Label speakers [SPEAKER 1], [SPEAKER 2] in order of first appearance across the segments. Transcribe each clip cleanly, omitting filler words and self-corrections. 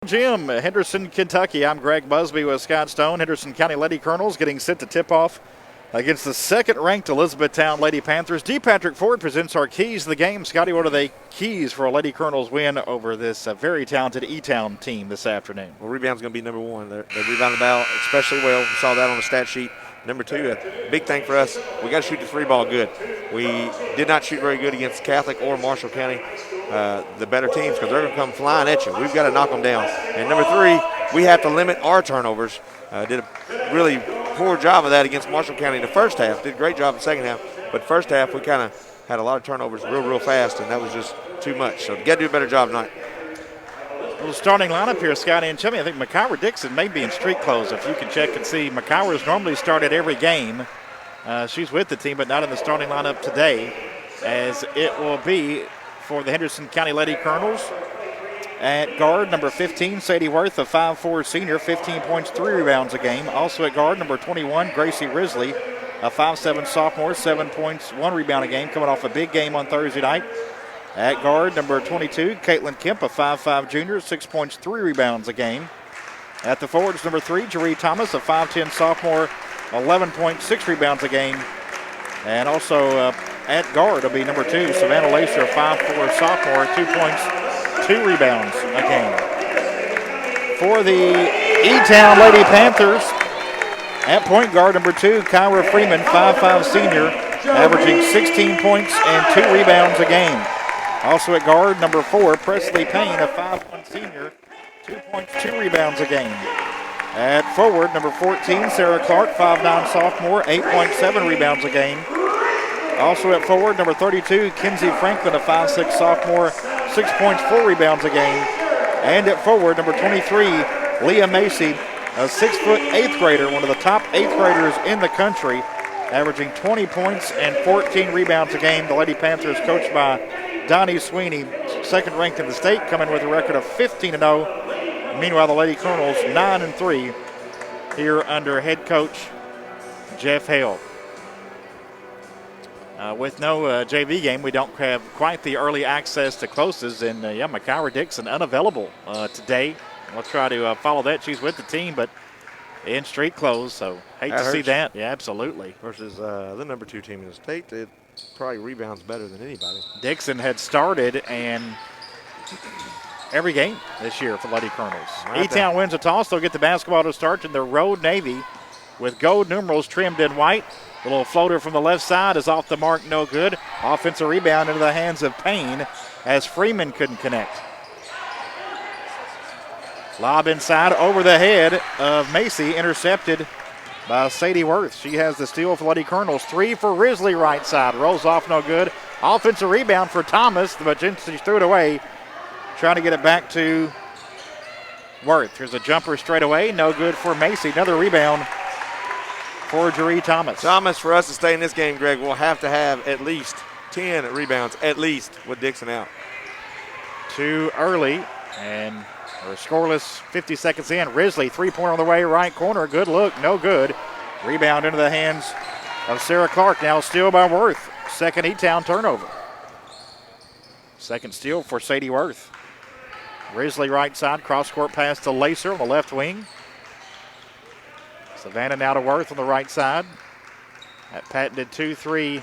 [SPEAKER 1] Jim, Henderson, Kentucky. I'm Greg Busby with Scott Stone. Henderson County Lady Colonels getting set to tip off against the second-ranked Elizabethtown Lady Panthers. D. Patrick Ford presents our keys to the game. Scotty, what are the keys for a Lady Colonels win over this very talented E-Town team this afternoon?
[SPEAKER 2] Well, rebound's going to be number one. They rebound the ball especially well. We saw that on the stat sheet. Number two, a big thing for us, we got to shoot the three ball good. We did not shoot very good against Catholic or Marshall County, the better teams, because they're going to come flying at you. We've got to knock them down. And number three, we have to limit our turnovers. Did a really poor job of that against Marshall County in the first half. Did a great job in the second half. But first half, we kind of had a lot of turnovers real fast, and that was just too much. So we got to do a better job tonight.
[SPEAKER 1] Well, starting lineup here, Scotty and Chummy. I think McIver Dixon may be in street clothes. If you can check and see, McIver's normally started every game. She's with the team, but not in the starting lineup today, as it will be for the Henderson County Lady Colonels. At guard, number 15, Sadie Worth, a 5'4 senior, 15 points, 3 rebounds a game. Also at guard, number 21, Gracie Risley, a 5'7 sophomore, 7 points, 1 rebound a game, coming off a big game on Thursday night. At guard, number 22, Caitlin Kemp, a 5'5 junior, 6 points, 3 rebounds a game. At the forwards, number 3, Jaree Thomas, a 5'10 sophomore, 11 points, 6 rebounds a game. And also at guard will be number 2, Savannah Lacer, a 5'4 sophomore, 2 points, 2 rebounds a game. For the E-Town Lady Panthers, at point guard, number 2, Kyra Freeman, 5'5 senior, averaging 16 points and 2 rebounds a game. Also at guard, number 4, Presley Payne, a 5'1 senior, 2 points, 2 rebounds a game. At forward, number 14, Sarah Clark, 5'9 sophomore, 8.7 rebounds a game. Also at forward, number 32, Kinsey Franklin, a 5'6 sophomore, 6 points, 4 rebounds a game. And at forward, number 23, Leah Macy, a 6-foot 8th grader, one of the top 8th graders in the country, averaging 20 points and 14 rebounds a game. The Lady Panthers, coached by Donnie Sweeney, second ranked in the state, coming with a record of 15-0. Meanwhile, the Lady Colonels 9-3 here under head coach Jeff Hale. With no JV game, we don't have quite the early access to closes, and McIver Dixon unavailable today. We'll try to follow that. She's with the team, but in street clothes, so hate to see that. Yeah, absolutely.
[SPEAKER 2] Versus the number 2 team in the state, it probably rebounds better than anybody.
[SPEAKER 1] Dixon had started and every game this year for Lady Colonels. E-Town wins a toss. They'll get the basketball to start in their road navy with gold numerals trimmed in white. The little floater from the left side is off the mark, no good. Offensive rebound into the hands of Payne as Freeman couldn't connect. Lob inside over the head of Macy, intercepted by Sadie Worth. She has the steal for Lady Colonels. 3 for Risley, right side. Rolls off, no good. Offensive rebound for Thomas, but she threw it away. Trying to get it back to Worth. Here's a jumper straight away. No good for Macy. Another rebound for Jaree Thomas.
[SPEAKER 2] Thomas, for us to stay in this game, Greg, will have to have at least 10 rebounds, at least, with Dixon out.
[SPEAKER 1] Too early, and we're scoreless 50 seconds in. Risley, three-pointer on the way, right corner. Good look, no good. Rebound into the hands of Sarah Clark. Now steal by Worth. Second E-Town turnover. Second steal for Sadie Worth. Risley right side, cross-court pass to Lacer on the left wing. Savannah now to Worth on the right side. That patented 2-3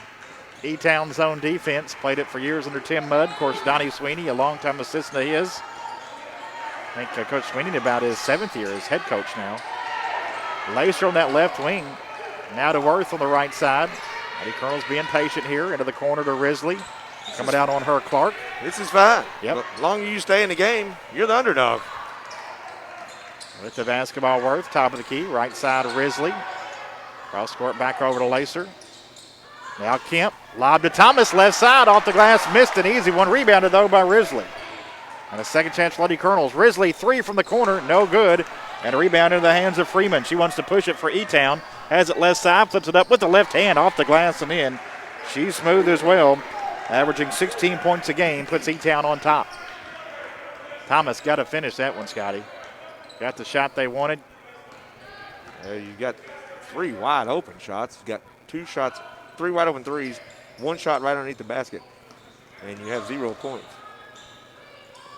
[SPEAKER 1] E-Town zone defense. Played it for years under Tim Mudd. Of course, Donnie Sweeney, a longtime assistant of his. I think Coach Sweeney about his 7th year as head coach now. Lacer on that left wing. Now to Worth on the right side. Lady Colonels being patient here. Into the corner to Risley. Coming out on her, Clark.
[SPEAKER 2] This is fine.
[SPEAKER 1] Yep.
[SPEAKER 2] As long as you stay in the game, you're the underdog.
[SPEAKER 1] With the basketball, Worth, top of the key. Right side, Risley. Cross court back over to Lacer. Now Kemp. Lob to Thomas, left side, off the glass. Missed an easy one. Rebounded, though, by Risley. And a second chance for Lady Colonels. Risley, 3 from the corner, no good. And a rebound into the hands of Freeman. She wants to push it for E-Town. Has it left side, flips it up with the left hand, off the glass and in. She's smooth as well. Averaging 16 points a game, puts E-Town on top. Thomas got to finish that one, Scotty. Got the shot they wanted.
[SPEAKER 2] You got 3 wide open shots. You got 2 shots, 3 wide open threes, 1 shot right underneath the basket, and you have 0 points.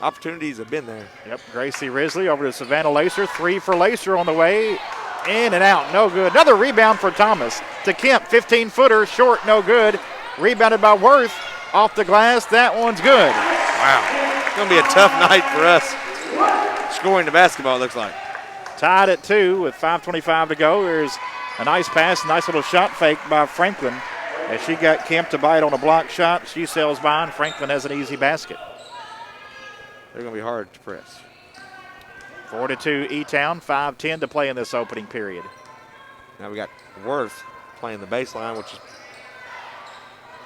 [SPEAKER 2] opportunities have been there.
[SPEAKER 1] Yep, Gracie Risley over to Savannah Lacer. 3 for Lacer on the way. In and out, no good. Another rebound for Thomas to Kemp. 15-footer, short, no good. Rebounded by Worth off the glass. That one's good.
[SPEAKER 2] Wow. It's going to be a tough night for us scoring the basketball, it looks like.
[SPEAKER 1] Tied at 2 with 5:25 to go. There's a nice pass, nice little shot fake by Franklin. As she got Kemp to bite on a block shot, she sails by, and Franklin has an easy basket.
[SPEAKER 2] They're going to be hard to press.
[SPEAKER 1] 4-2 E-Town, 5:10 to play in this opening period.
[SPEAKER 2] Now we got Worth playing the baseline, which is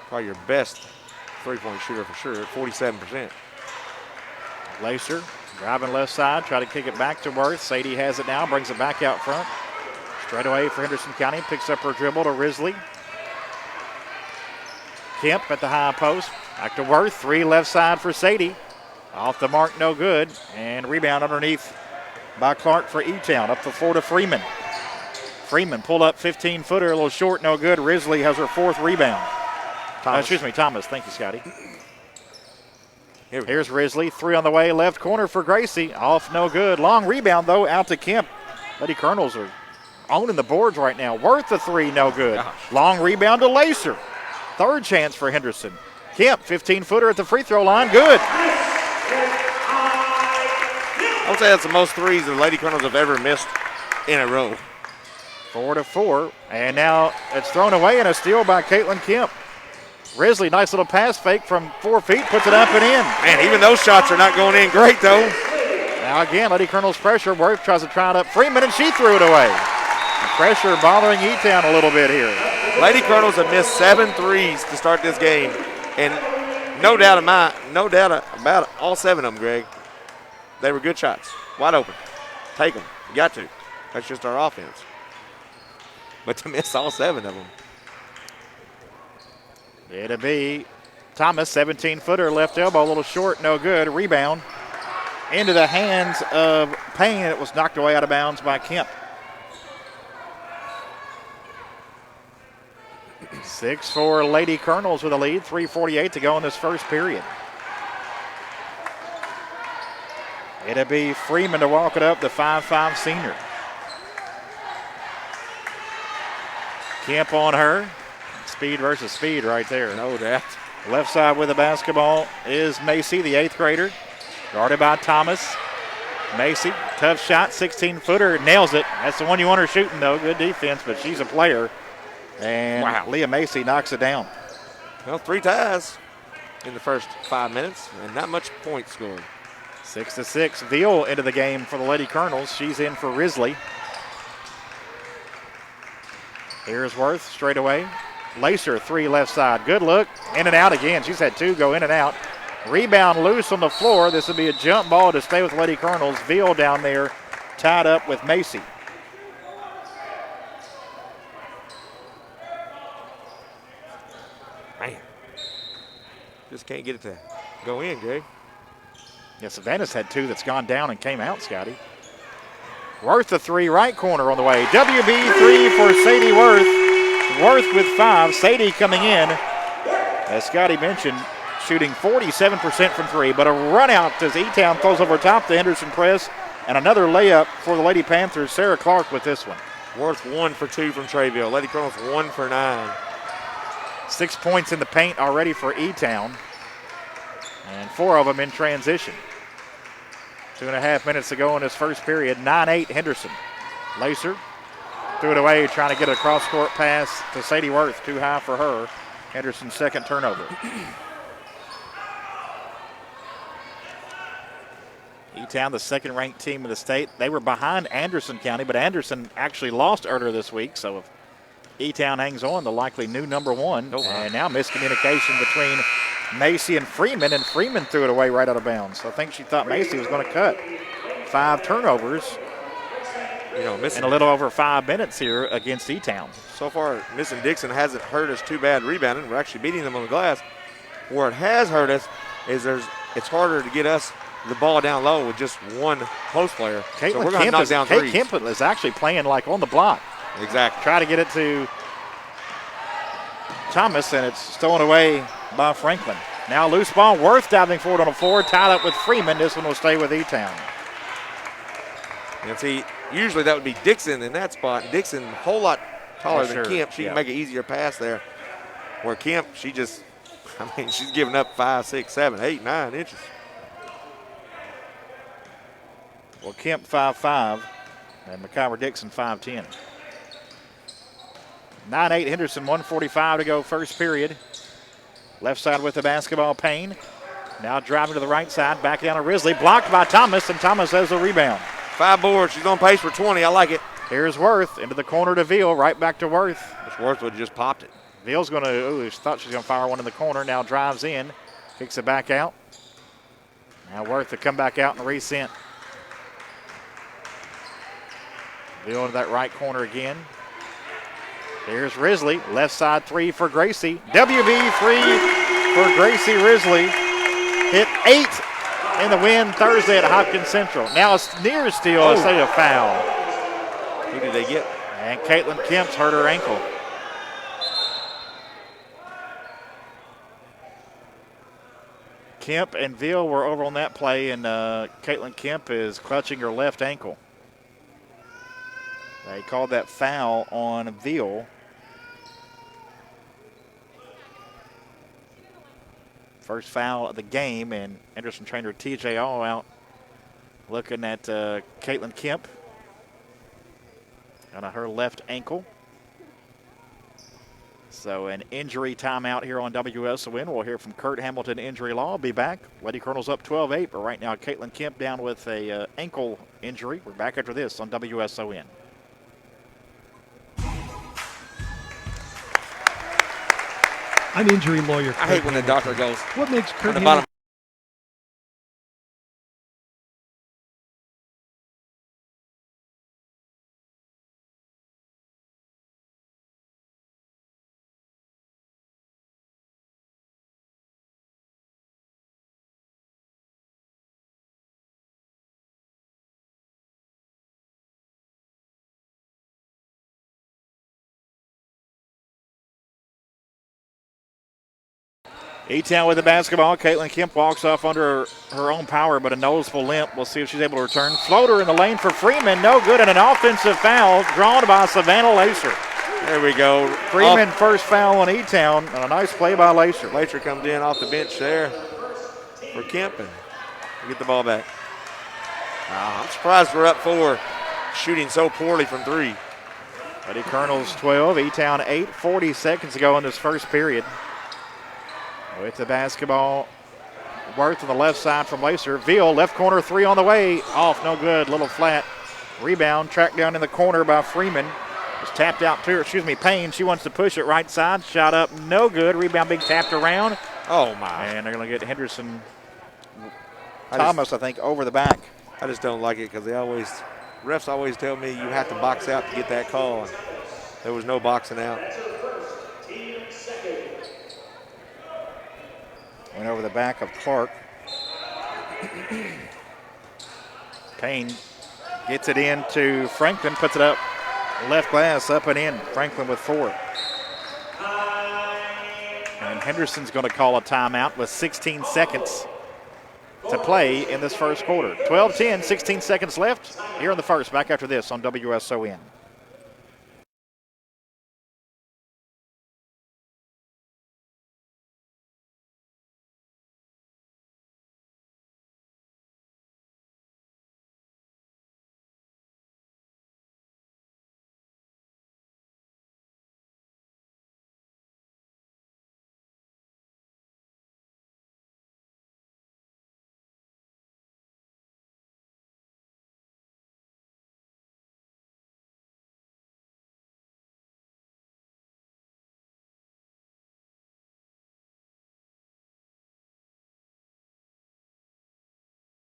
[SPEAKER 2] probably your best three-point shooter for sure, at 47%.
[SPEAKER 1] Lacer driving left side, try to kick it back to Worth. Sadie has it now, brings it back out front. Straight away for Henderson County, picks up her dribble to Risley. Kemp at the high post, back to Worth. 3 left side for Sadie. Off the mark, no good. And rebound underneath by Clark for E-Town. Up the floor to Freeman. Freeman pulled up 15-footer, a little short, no good. Risley has her 4th rebound. Thomas. Thank you, Scotty. Here's Risley. 3 on the way, left corner for Gracie. Off, no good. Long rebound, though, out to Kemp. Lady Colonels are owning the boards right now. Worth the 3, no good.
[SPEAKER 2] Gosh.
[SPEAKER 1] Long rebound to Lacer. 3rd chance for Henderson. Kemp, 15-footer at the free throw line, good.
[SPEAKER 2] I would say that's the most threes the Lady Colonels have ever missed in a row.
[SPEAKER 1] 4-4, and now it's thrown away and a steal by Caitlin Kemp. Risley, nice little pass fake from 4 feet, puts it up and in.
[SPEAKER 2] Man, even those shots are not going in great, though.
[SPEAKER 1] Now again, Lady Colonel's pressure. Worth tries to try it up Freeman, and she threw it away. The pressure bothering E-Town a little bit here.
[SPEAKER 2] Lady Colonels have missed 7 threes to start this game, and no doubt about it, all 7 of them, Greg. They were good shots, wide open. Take them, you got to. That's just our offense. But to miss all 7 of them.
[SPEAKER 1] It'll be Thomas, 17-footer, left elbow, a little short, no good. Rebound into the hands of Payne. It was knocked away out of bounds by Kemp. 6 for Lady Colonels with a lead, 3:48 to go in this first period. It'll be Freeman to walk it up, the 5'5" senior. Kemp on her. Speed versus speed right there.
[SPEAKER 2] No doubt.
[SPEAKER 1] Left side with the basketball is Macy, the 8th grader. Guarded by Thomas. Macy, tough shot, 16-footer, nails it. That's the one you want her shooting, though. Good defense, but she's a player. And
[SPEAKER 2] wow.
[SPEAKER 1] Leah Macy knocks it down.
[SPEAKER 2] Well, 3 ties in the first 5 minutes, and not much points scored.
[SPEAKER 1] 6-6. Veal into the game for the Lady Colonels. She's in for Risley. Here's Worth straight away. Lacer, 3 left side. Good look. In and out again. She's had 2 go in and out. Rebound loose on the floor. This will be a jump ball to stay with Lady Colonels. Veal down there tied up with Macy.
[SPEAKER 2] Man. Just can't get it to go in, Greg.
[SPEAKER 1] Yeah, Savannah's had 2 that's gone down and came out, Scotty. Worth the 3, right corner on the way. WB 3 for Sadie Worth. Worth with 5. Sadie coming in, as Scotty mentioned, shooting 47% from 3, but a run out as E-Town throws over top the Henderson press, and another layup for the Lady Panthers. Sarah Clark with this one.
[SPEAKER 2] Worth 1 for 2 from Trayville. Lady Colonels 1 for 9.
[SPEAKER 1] 6 points in the paint already for E-Town, and 4 of them in transition. 2.5 minutes to go in this first period. 9-8 Henderson. Lacer threw it away, trying to get a cross-court pass to Sadie Worth. Too high for her. Henderson's 2nd turnover. E-Town, the 2nd-ranked team in the state. They were behind Anderson County, but Anderson actually lost earlier this week. So if E-Town hangs on, the likely new number 1. Oh, wow. And now miscommunication between Macy and Freeman threw it away right out of bounds. So I think she thought Macy was going to cut. 5 turnovers in a little over 5 minutes here against E-Town.
[SPEAKER 2] So far, Miss Dixon hasn't hurt us too bad rebounding. We're actually beating them on the glass. Where it has hurt us is it's harder to get us the ball down low with just one post player. So we're going to knock down threes.
[SPEAKER 1] Kate Kemp is actually playing like on the block.
[SPEAKER 2] Exactly.
[SPEAKER 1] Try to get it to Thomas, and it's stolen away by Franklin. Now loose ball, Worth diving forward on the floor, tied up with Freeman. This one will stay with E-Town.
[SPEAKER 2] And see, usually that would be Dixon in that spot. Dixon, a whole lot taller than Kemp. She can make an easier pass there. Where Kemp, she's giving up 5, 6, 7, 8, 9 inches.
[SPEAKER 1] Well, Kemp 5'5", and McIver Dixon 5'10". 9-8 Henderson, 1:45 to go first period. Left side with the basketball, Payne. Now driving to the right side, back down to Risley. Blocked by Thomas, and Thomas has the rebound.
[SPEAKER 2] 5 boards. She's on pace for 20. I like it.
[SPEAKER 1] Here's Worth into the corner to Veal, right back to Worth.
[SPEAKER 2] This Worth would have just popped it.
[SPEAKER 1] Veal's going to, thought she was going to fire one in the corner. Now drives in, kicks it back out. Now Worth to come back out and resent. Veal into that right corner again. Here's Risley, left side 3 for Gracie. WB 3 for Gracie Risley. Hit 8 in the win Thursday at Hopkins Central. Now it's near steal, instead of foul.
[SPEAKER 2] Who did they get?
[SPEAKER 1] And Caitlin Kemp's hurt her ankle. Kemp and Veal were over on that play, and Caitlin Kemp is clutching her left ankle. They called that foul on Veal. First foul of the game, and Henderson trainer TJ All out looking at Caitlin Kemp on her left ankle. So an injury timeout here on WSON. We'll hear from Kurt Hamilton, Injury Law. Be back. Lady Colonel's up 12-8, but right now Caitlin Kemp down with a ankle injury. We're back after this on WSON.
[SPEAKER 3] I'm injury lawyer Kurt.
[SPEAKER 2] I hate when the doctor goes.
[SPEAKER 3] What makes Kurt
[SPEAKER 2] on the bottom.
[SPEAKER 1] E-Town with the basketball. Caitlin Kemp walks off under her own power, but a noticeable limp. We'll see if she's able to return. Floater in the lane for Freeman. No good, and an offensive foul drawn by Savannah Lacer.
[SPEAKER 2] There we go.
[SPEAKER 1] Freeman first foul on E-Town, and a nice play by Lacer.
[SPEAKER 2] Lacer comes in off the bench there for Kemp and get the ball back. I'm surprised we're up 4, shooting so poorly from 3.
[SPEAKER 1] Lady Colonel's 12, E-Town 8, 40 seconds to go in this first period. With the basketball, Worth on the left side from Lacer. Veal, left corner 3 on the way. Off, no good, little flat. Rebound, tracked down in the corner by Freeman. Just tapped out to her, Payne. She wants to push it right side. Shot up, no good. Rebound being tapped around.
[SPEAKER 2] Oh, my.
[SPEAKER 1] And they're going to get Henderson Thomas, I think, over the back.
[SPEAKER 2] I just don't like it because refs always tell me you have to box out to get that call. There was no boxing out.
[SPEAKER 1] Went over the back of Clark. Payne gets it in to Franklin, puts it up. Left glass, up and in. Franklin with 4. And Henderson's going to call a timeout with 16 seconds to play in this first quarter. 12-10, 16 seconds left here in the first. Back after this on WSON.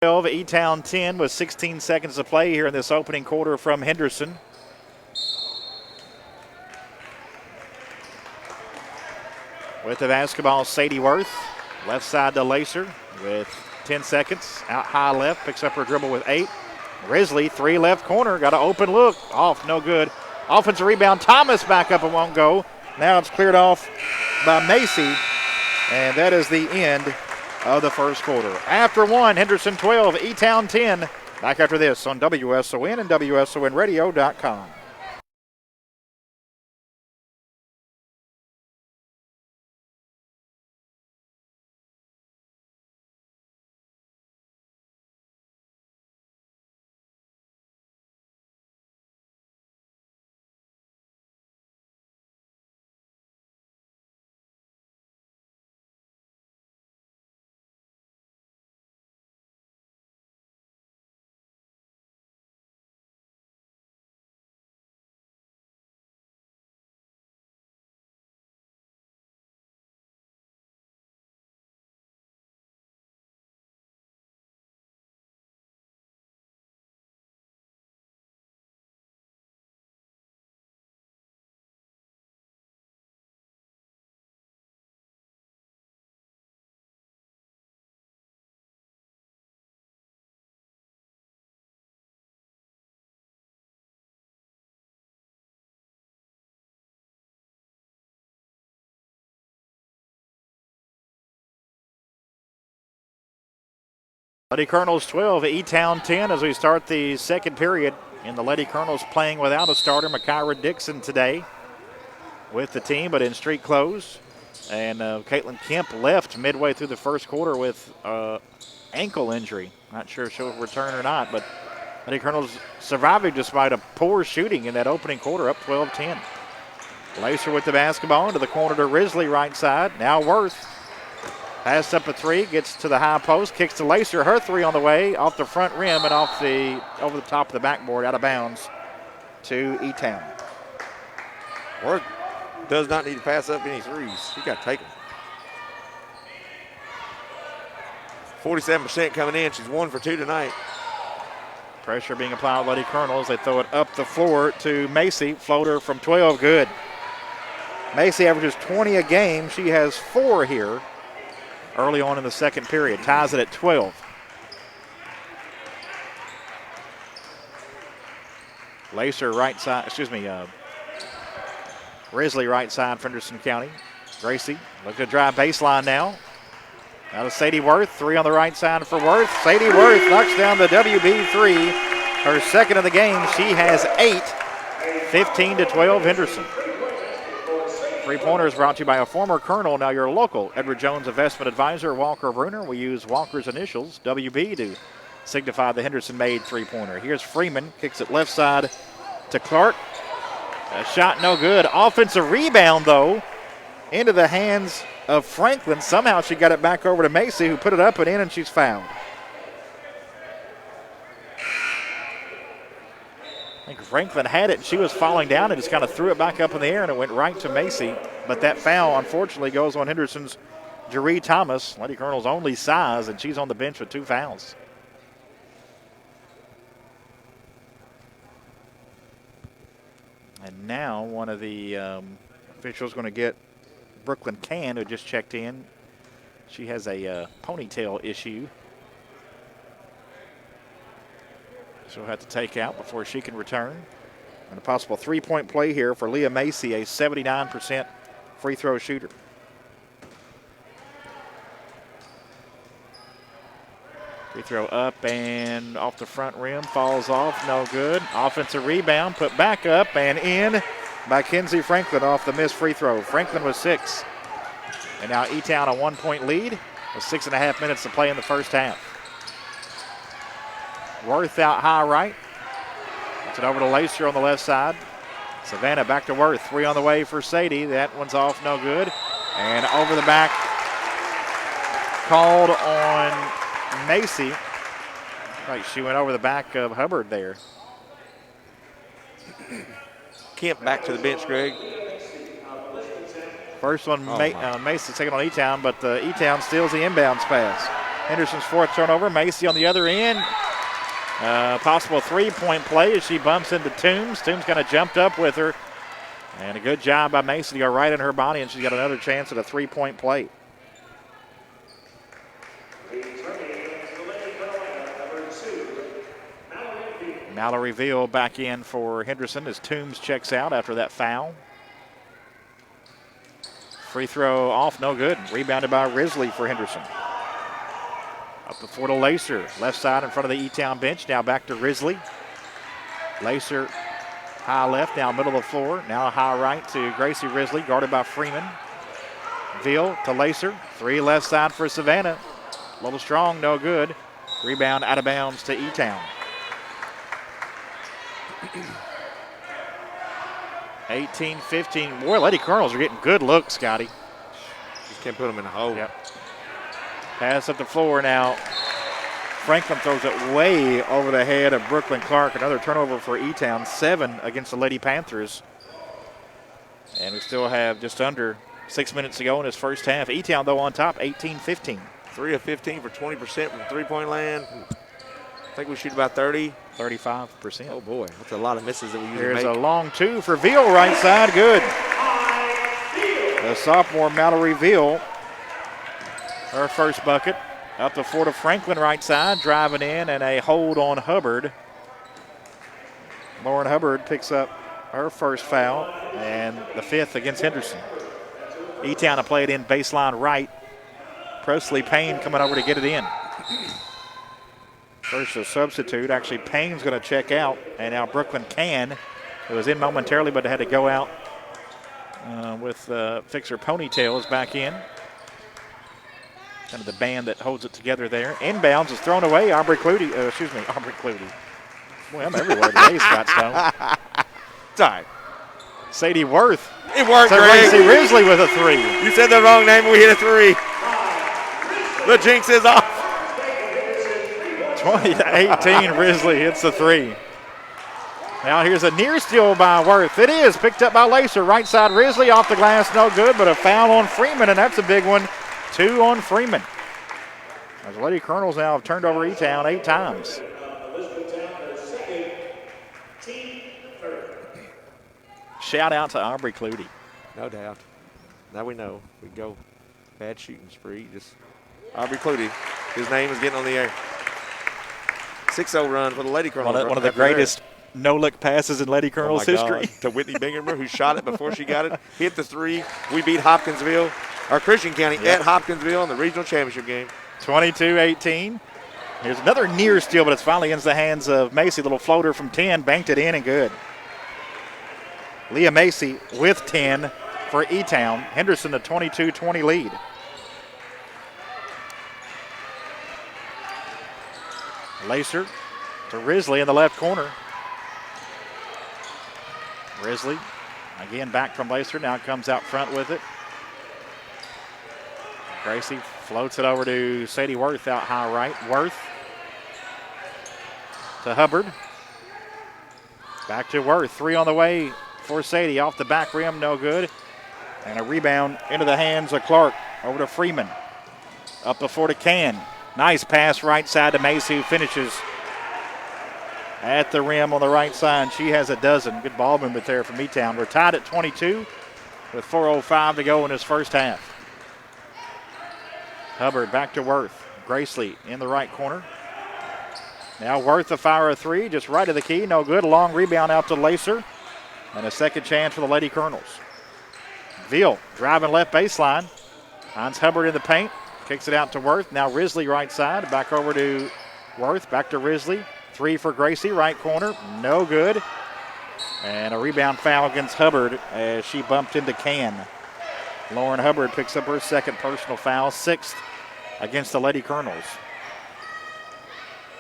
[SPEAKER 1] E-Town 10 with 16 seconds to play here in this opening quarter from Henderson. With the basketball, Sadie Worth. Left side to Lacer with 10 seconds. Out high left, picks up her dribble with 8. Risley, 3 left corner, got an open look. Off, no good. Offensive rebound, Thomas back up and won't go. Now it's cleared off by Macy. And that is the end of the first quarter. After one, Henderson 12, E-Town 10. Back after this on WSON and WSONradio.com. Lady Colonels 12, E-Town 10 as we start the second period. In the Lady Colonels playing without a starter, Myra Dixon today with the team, but in street clothes. And Caitlin Kemp left midway through the first quarter with ankle injury. Not sure if she'll return or not, but Lady Colonels surviving despite a poor shooting in that opening quarter, up 12-10. Lacer with the basketball into the corner to Risley, right side. Now Worth. Pass up a three, gets to the high post, kicks to Lacer. Her three on the way, off the front rim and over the top of the backboard, out of bounds to E-Town.
[SPEAKER 2] Worth does not need to pass up any threes. He got to take them. 47% coming in. She's 1 for 2 tonight.
[SPEAKER 1] Pressure being applied on Lady Colonels. They throw it up the floor to Macy. Floater from 12, good. Macy averages 20 a game. She has 4 here early on in the second period. Ties it at 12. Lacer right side, Risley right side for Henderson County. Gracie looking to drive baseline now. Now to Sadie Worth, 3 on the right side for Worth. Sadie Worth knocks down the WB 3, her second of the game. She has 8, 15-12 Henderson. Three-pointers brought to you by a former Colonel, now your local Edward Jones investment advisor, Walker Bruner. We use Walker's initials, WB, to signify the Henderson-made three-pointer. Here's Freeman, kicks it left side to Clark. A shot no good. Offensive rebound, though, into the hands of Franklin. Somehow she got it back over to Macy, who put it up and in, and she's fouled. I think Franklin had it, and she was falling down and just kind of threw it back up in the air, and it went right to Macy. But that foul, unfortunately, goes on Henderson's Jaree Thomas, Lady Colonel's only size, and she's on the bench with 2 fouls. And now one of the officials going to get Brooklyn Can, who just checked in. She has a ponytail issue. She'll have to take out before she can return. And a possible three-point play here for Leah Macy, a 79% free throw shooter. Free throw up and off the front rim, falls off, no good. Offensive rebound, put back up and in by Kenzie Franklin off the missed free throw. Franklin with 6. And now E-Town a 1-point lead with 6.5 minutes to play in the first half. Worth out high right. Gets it over to Lacer on the left side. Savannah back to Worth. 3 on the way for Sadie. That one's off, no good. And over the back, called on Macy. Right, she went over the back of Hubbard there.
[SPEAKER 2] Kemp back to the bench, Greg.
[SPEAKER 1] First one, Macy taking on E-Town, but E-Town steals the inbounds pass. Henderson's 4th turnover. Macy on the other end. Possible 3-point play as she bumps into Toombs. Toombs kind of jumped up with her. And a good job by Macy to go right in her body, and she's got another chance at a 3-point play. Mallory Veal back in for Henderson as Toombs checks out after that foul. Free throw off, no good. Rebounded by Risley for Henderson. Up the floor to Lacer. Left side in front of the E-Town bench. Now back to Risley. Lacer high left, now middle of the floor. Now high right to Gracie Risley, guarded by Freeman. Veal to Lacer. 3 left side for Savannah. A little strong, no good. Rebound out of bounds to E-Town. 18-15. Boy, Lady Colonels are getting good looks, Scotty.
[SPEAKER 2] Just can't put them in a hole.
[SPEAKER 1] Yep. Pass up the floor now. Franklin throws it way over the head of Brooklyn Clark. Another turnover for E-Town. 7 against the Lady Panthers. And we still have just under 6 minutes to go in this first half. E-Town, though, on top, 18-15.
[SPEAKER 2] 3 of 15 for 20% from three-point land. I think we shoot about 30.
[SPEAKER 1] 35%.
[SPEAKER 2] Oh, boy. That's a lot of misses that we usually
[SPEAKER 1] Here's
[SPEAKER 2] make.
[SPEAKER 1] a long 2 for Veal, right side. Good. The sophomore Mallory Veal, her first bucket. Up the floor to Franklin, right side, driving in, and a hold on Hubbard. Lauren Hubbard picks up her first foul, and the 5th against Henderson. E-Town to play it in baseline right. Presley Payne coming over to get it in. First a substitute. Actually, Payne's going to check out, and now Brooklyn Can, who was in momentarily but had to go out with fix her ponytails, back in. Kind of the band that holds it together there. Inbounds is thrown away. Aubrey Clutie. Aubrey Clutie. Boy, I'm everywhere today, Scott Stone.
[SPEAKER 2] It's all right.
[SPEAKER 1] Sadie Worth.
[SPEAKER 2] It worked,
[SPEAKER 1] So
[SPEAKER 2] Greg.
[SPEAKER 1] Gracie Risley with a 3.
[SPEAKER 2] You said the wrong name and we hit a 3. The jinx is off.
[SPEAKER 1] 20-18, Risley hits the 3. Now here's a near steal by Worth. It is picked up by Lacer. Right side Risley, off the glass, no good, but a foul on Freeman, and that's a big one. 2 on Freeman. As Lady Colonels now have turned over E-Town 8 times. Shout out to Aubrey Clutie.
[SPEAKER 2] No doubt. Now we know. We go bad shooting spree. Just Aubrey Clutie. His name is getting on the air. 6-0 run for the Lady Colonels.
[SPEAKER 1] One of the greatest no-look passes in Lady Colonels history.
[SPEAKER 2] To Whitney Bingham, who shot it before she got it. Hit the 3. We beat Hopkinsville, or Christian County, at Hopkinsville in the regional championship game.
[SPEAKER 1] 22-18. Here's another near steal, but it's finally into the hands of Macy. Little floater from 10, banked it in and good. Leah Macy with 10 for E-Town. Henderson a 22-20 lead. Lacer to Risley in the left corner. Risley again back from Lacer. Now comes out front with it. Gracie floats it over to Sadie Worth out high right. Worth to Hubbard. Back to Worth. 3 on the way for Sadie. Off the back rim, no good. And a rebound into the hands of Clark. Over to Freeman. Up the floor to Can. Nice pass right side to Macy, who finishes at the rim on the right side. She has a dozen. Good ball movement there from E-Town. We're tied at 22 with 4:05 to go in this first half. Hubbard back to Worth. Gracely in the right corner. Now Worth a fire of 3, just right of the key, no good. Long rebound out to Lacer. And a second chance for the Lady Colonels. Veal driving left baseline. Finds Hubbard in the paint. Kicks it out to Worth. Now Risley right side. Back over to Worth. Back to Risley. 3 for Gracie. Right corner. No good. And a rebound foul against Hubbard as she bumped into Can. Lauren Hubbard picks up her second personal foul. 6th against the Lady Colonels.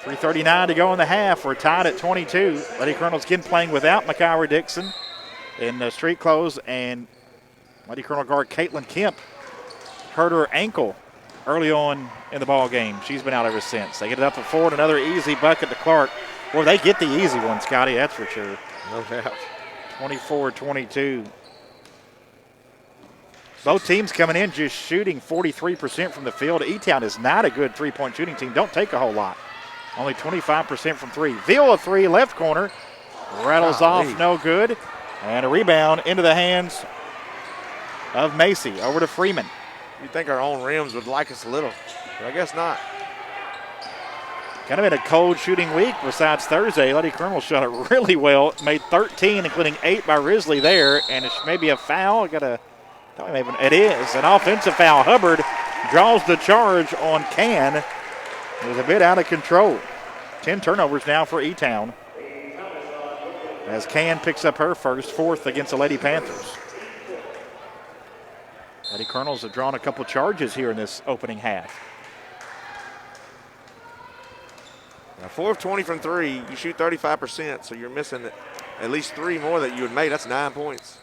[SPEAKER 1] 3:39 to go in the half. We're tied at 22. Lady Colonels again playing without McIver Dixon in street clothes. And Lady Colonel guard Caitlin Kemp hurt her ankle early on in the ball game. She's been out ever since. They get it up at 4 and another easy bucket to Clark. Well, they get the easy one, Scotty, that's for sure.
[SPEAKER 2] No doubt.
[SPEAKER 1] 24-22. Both teams coming in just shooting 43% from the field. E-Town is not a good three-point shooting team. Don't take a whole lot. Only 25% from 3. Veal a 3, left corner. Rattles off, no good. And a rebound into the hands of Macy. Over to Freeman.
[SPEAKER 2] You'd think our own rims would like us a little, but I guess not.
[SPEAKER 1] Kind of in a cold shooting week besides Thursday. Lady Colonel shot it really well. Made 13, including 8 by Risley there. And it's maybe a foul. Got a It is an offensive foul. Hubbard draws the charge on Can. It was a bit out of control. 10 turnovers now for E-Town, as Can picks up her first, fourth against the Lady Panthers. Lady Colonels have drawn a couple charges here in this opening half.
[SPEAKER 2] Now 4 of 20 from 3. You shoot 35%, so you're missing at least 3 more that you would make. That's 9 points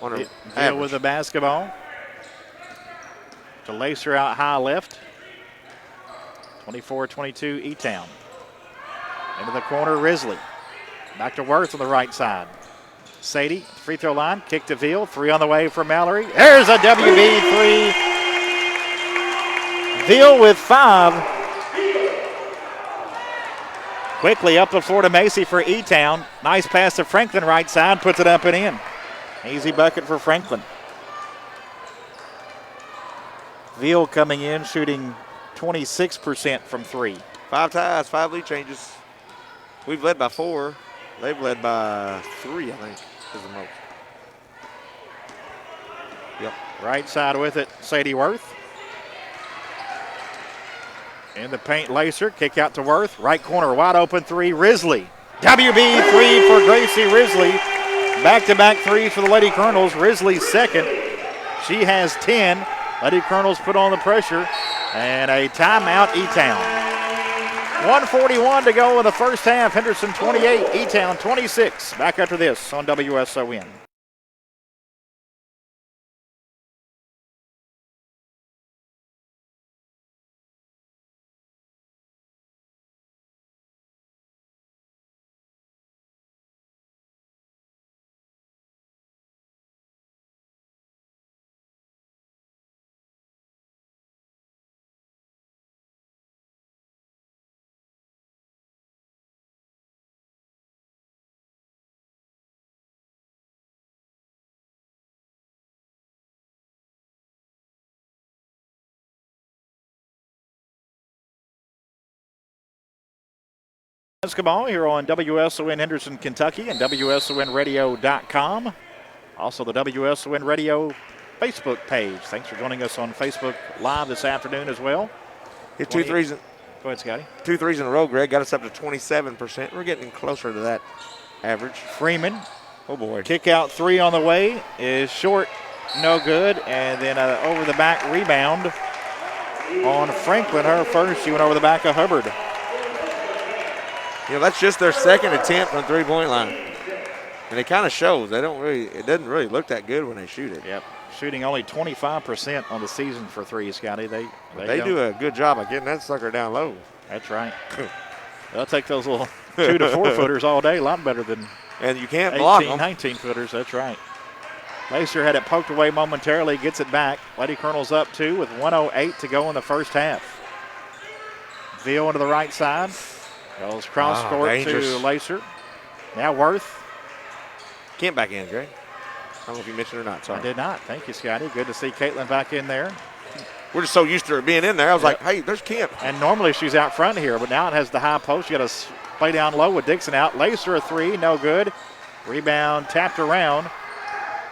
[SPEAKER 2] on an
[SPEAKER 1] Deal with the basketball. To Lacer out high left. 24-22 E-Town. Into the corner, Risley. Back to Worth on the right side. Sadie, free throw line, kick to Veal. 3 on the way for Mallory. There's a WB 3. Veal with 5. Quickly up the floor to Macy for E-Town. Nice pass to Franklin right side, puts it up and in. Easy bucket for Franklin. Veal coming in, shooting 26% from 3.
[SPEAKER 2] 5 ties, 5 lead changes. We've led by 4. They've led by 3, I think, is the most. Yep.
[SPEAKER 1] Right side with it, Sadie Worth. In the paint, Lacer, kick out to Worth. Right corner, wide open 3, Risley. WB 3 for Gracie Risley. Back-to-back 3s for the Lady Colonels. Risley's second. She has 10. Lady Colonels put on the pressure. And a timeout, E-Town. 1:41 to go in the first half. Henderson 28, E-Town 26. Back after this on WSON. Basketball here on WSON Henderson, Kentucky, and WSONradio.com. Also the WSON Radio Facebook page. Thanks for joining us on Facebook Live this afternoon as well.
[SPEAKER 2] Hit 2 threes.
[SPEAKER 1] Go ahead, Scotty.
[SPEAKER 2] 2 threes in a row, Greg. Got us up to 27%. We're getting closer to that average.
[SPEAKER 1] Freeman.
[SPEAKER 2] Oh, boy.
[SPEAKER 1] Kick out 3 on the way is short, no good. And then over the back rebound on Franklin. Her first, she went over the back of Hubbard.
[SPEAKER 2] You know, that's just their second attempt on three-point line. And it kind of shows. It doesn't really look that good when they shoot it.
[SPEAKER 1] Yep. Shooting only 25% on the season for 3, Scotty. They
[SPEAKER 2] do a good job of getting that sucker down low.
[SPEAKER 1] That's right. They'll take those little 2 to 4 footers all day. A lot better than
[SPEAKER 2] and you can't block
[SPEAKER 1] 18,
[SPEAKER 2] them.
[SPEAKER 1] 19 footers. That's right. Lacer had it poked away momentarily, gets it back. Lady Colonel's up 2 with 1:08 to go in the first half. Veal into the right side. Goes cross court to Lacer. Now Worth.
[SPEAKER 2] Can't back in, Greg. I don't know if you mentioned it or not. Sorry.
[SPEAKER 1] I did not. Thank you, Scotty. Good to see Caitlin back in there.
[SPEAKER 2] We're just so used to her being in there. I was like, hey, there's Kemp.
[SPEAKER 1] And normally she's out front here, but now it has the high post. You got to play down low with Dixon out. Lacer a 3, no good. Rebound tapped around.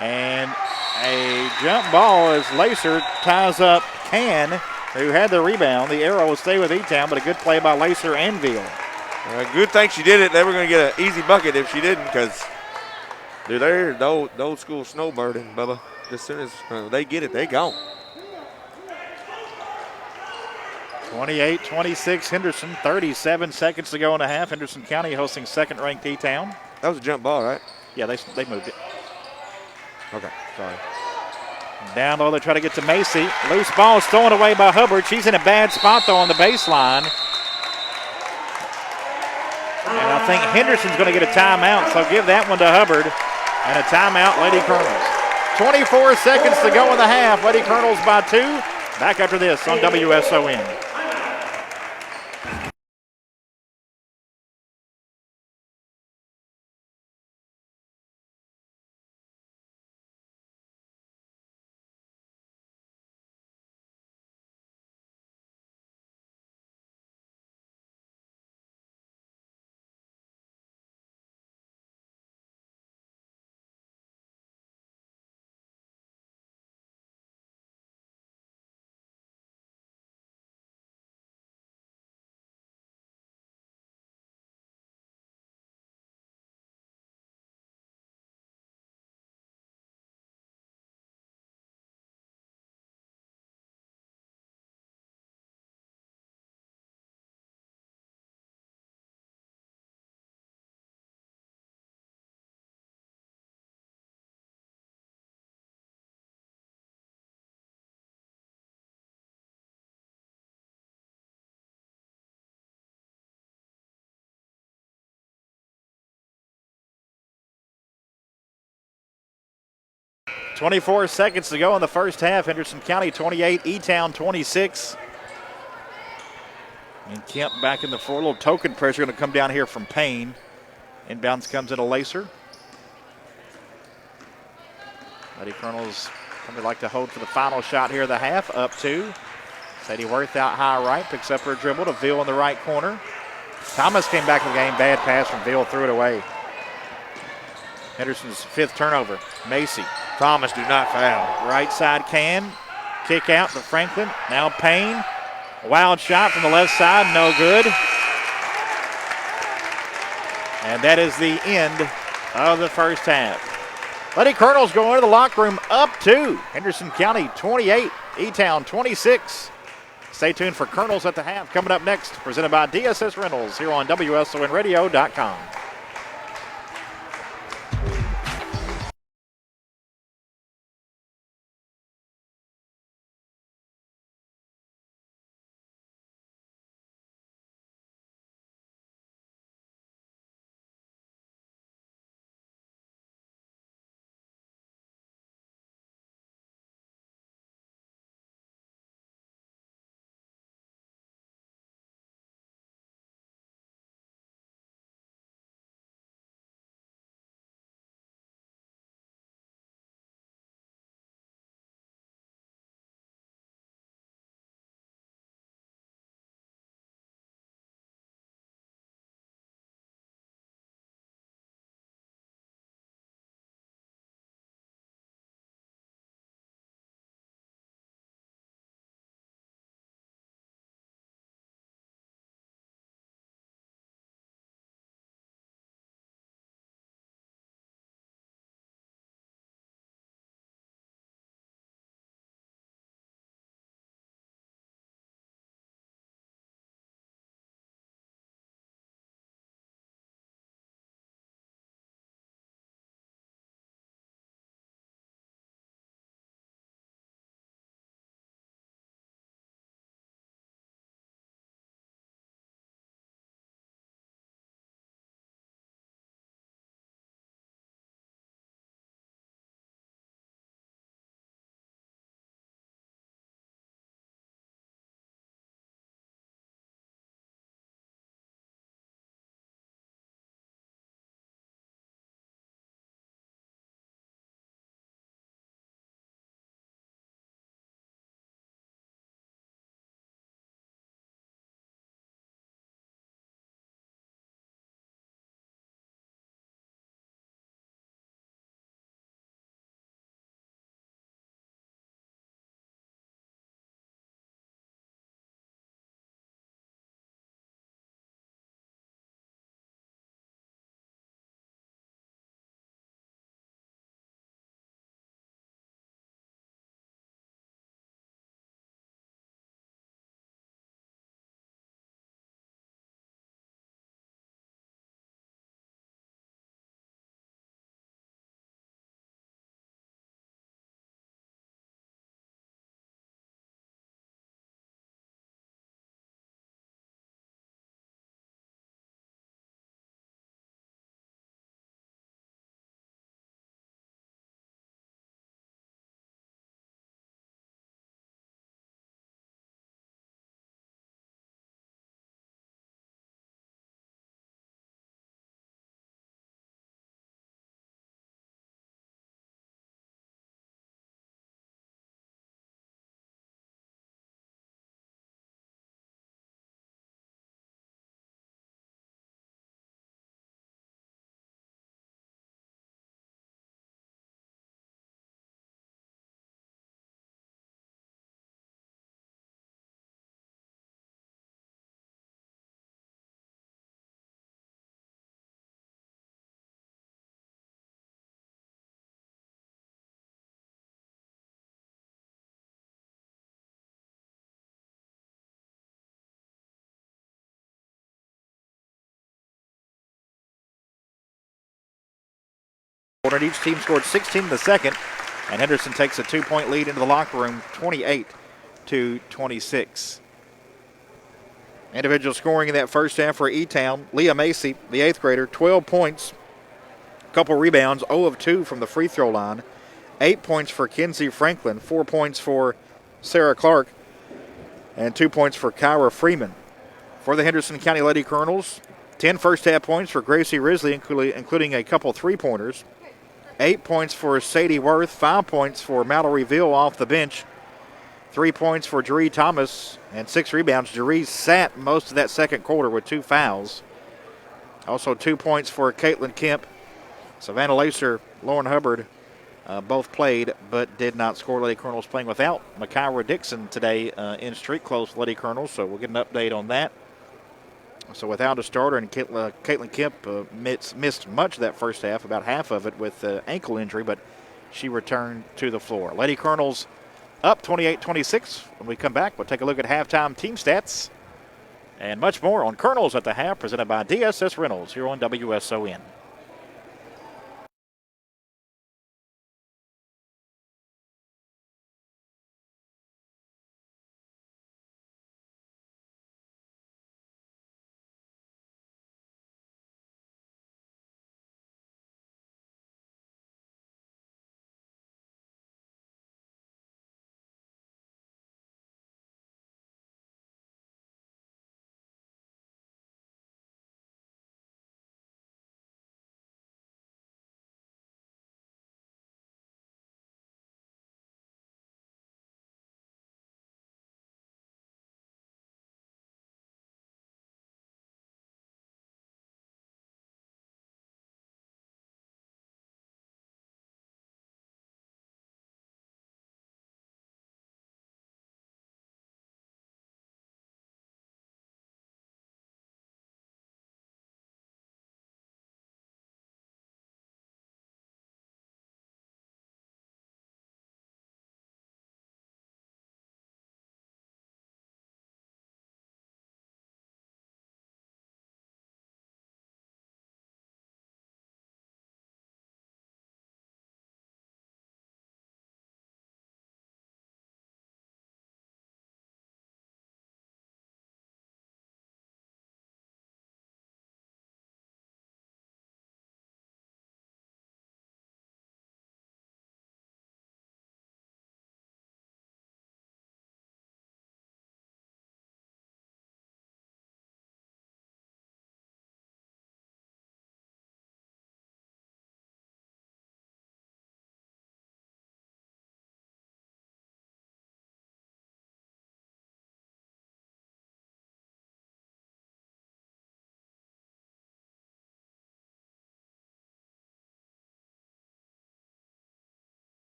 [SPEAKER 1] And a jump ball as Lacer ties up Can, who had the rebound. The arrow will stay with E-Town, but a good play by Lacer and Veal.
[SPEAKER 2] Good thing she did it. They were going to get an easy bucket if she didn't, because they're the old school snowbirding, Bubba. As soon as they get it, they gone.
[SPEAKER 1] 28-26 Henderson, 37 seconds to go in the half. Henderson County hosting second-ranked E-Town.
[SPEAKER 2] That was a jump ball, right?
[SPEAKER 1] Yeah, they moved it.
[SPEAKER 2] Okay, sorry.
[SPEAKER 1] Down low, they try to get to Macy. Loose ball stolen away by Hubbard. She's in a bad spot, though, on the baseline. And I think Henderson's going to get a timeout, so give that one to Hubbard. And a timeout, Lady Colonels. 24 seconds to go in the half. Lady Colonels by 2. Back after this on WSON. 24 seconds to go in the first half. Henderson County 28, E-Town 26. And Kemp back in the floor. A little token pressure going to come down here from Payne. Inbounds comes into Lacer. Buddy Colonels probably like to hold for the final shot here of the half. Up 2. Sadie Worth out high right. Picks up her dribble to Veal in the right corner. Thomas came back in the game. Bad pass from Veal. Threw it away. Henderson's 5th turnover. Macy.
[SPEAKER 2] Thomas, do not foul.
[SPEAKER 1] Right side can. Kick out to Franklin. Now Payne. Wild shot from the left side. No good. And that is the end of the first half. Lady Colonels go into the locker room up 2. Henderson County 28, E-Town 26. Stay tuned for Colonels at the half. Coming up next, presented by DSS Rentals here on WSONradio.com. Each team scored 16 in the second, and Henderson takes a 2-point lead into the locker room, 28-26. Individual scoring in that first half for E-Town. Leah Macy, the 8th grader, 12 points, a couple rebounds, 0 of 2 from the free throw line. 8 points for Kinsey Franklin, 4 points for Sarah Clark, and 2 points for Kyra Freeman. For the Henderson County Lady Colonels, 10 first-half points for Gracie Risley, including a couple three-pointers. 8 points for Sadie Worth, 5 points for Mallory Veal off the bench, 3 points for Jeree Thomas, and 6 rebounds. Jeree sat most of that second quarter with 2 fouls. Also 2 points for Caitlin Kemp. Savannah Lacer, Lauren Hubbard both played but did not score. Lady Colonels playing without Makyra Dixon today in street close Lady Colonels, so we'll get an update on that. So without a starter, and Caitlin Kemp missed much of that first half, about half of it with ankle injury, but she returned to the floor. Lady Colonels up 28-26. When we come back, we'll take a look at halftime team stats and much more on Colonels at the Half, presented by DSS Reynolds here on WSON.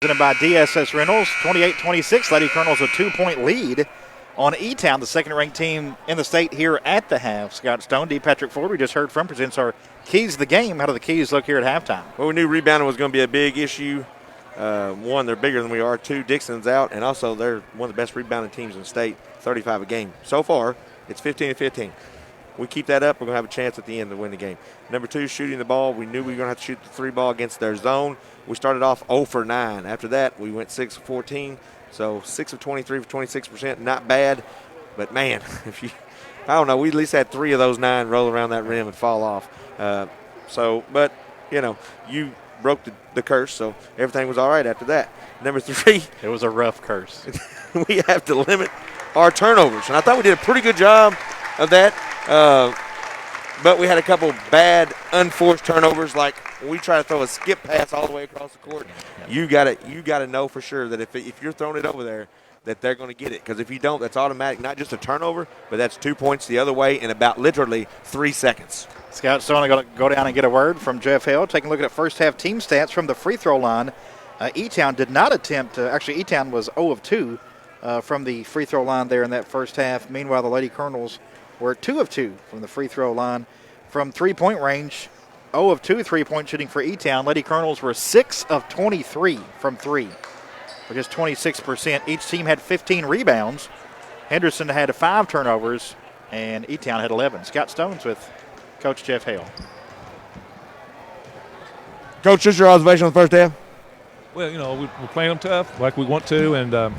[SPEAKER 1] Presented by DSS Reynolds, 28-26. Lady Colonels a 2-point lead on E-Town, the second-ranked team in the state here at the half. Scott Stone, D. Patrick Ford, we just heard from, presents our keys to the game. How do the keys look here at halftime?
[SPEAKER 2] Well, we knew rebounding was going to be a big issue. One, they're bigger than we are. Two, Dixon's out, and also they're one of the best rebounding teams in the state, 35 a game. So far, it's 15-15. We keep that up, we're going to have a chance at the end to win the game. Number two, shooting the ball. We knew we were going to have to shoot the three ball against their zone. We started off 0 for 9. After that, we went 6 of 14. So 6 of 23 for 26%, not bad. But, man, I don't know, we at least had 3 of those 9 roll around that rim and fall off. But, you broke the curse, so everything was all right after that. Number 3.
[SPEAKER 1] It was a rough curse.
[SPEAKER 2] We have to limit our turnovers. And I thought we did a pretty good job of that. But we had a couple bad, unforced turnovers. Like we try to throw a skip pass all the way across the court. You got to know for sure that if you're throwing it over there, that they're going to get it. Because if you don't, that's automatic. Not just a turnover, but that's 2 points the other way in about literally 3 seconds.
[SPEAKER 1] Scott Stone going to go down and get a word from Jeff Hale. Taking a look at first half team stats from the free throw line. E-Town did not attempt. Actually, E-Town was 0 of 2 from the free throw line there in that first half. Meanwhile, the Lady Colonels were 2 of 2 from the free throw line. From three-point range, 0 of 2 3-point shooting for E-Town. Lady Colonels were 6 of 23 from 3, which is 26%. Each team had 15 rebounds. Henderson had 5 turnovers, and E-Town had 11. Scott Stones with Coach Jeff Hale.
[SPEAKER 2] Coach, just your observation on the first half?
[SPEAKER 4] Well, we're playing them tough like we want to, and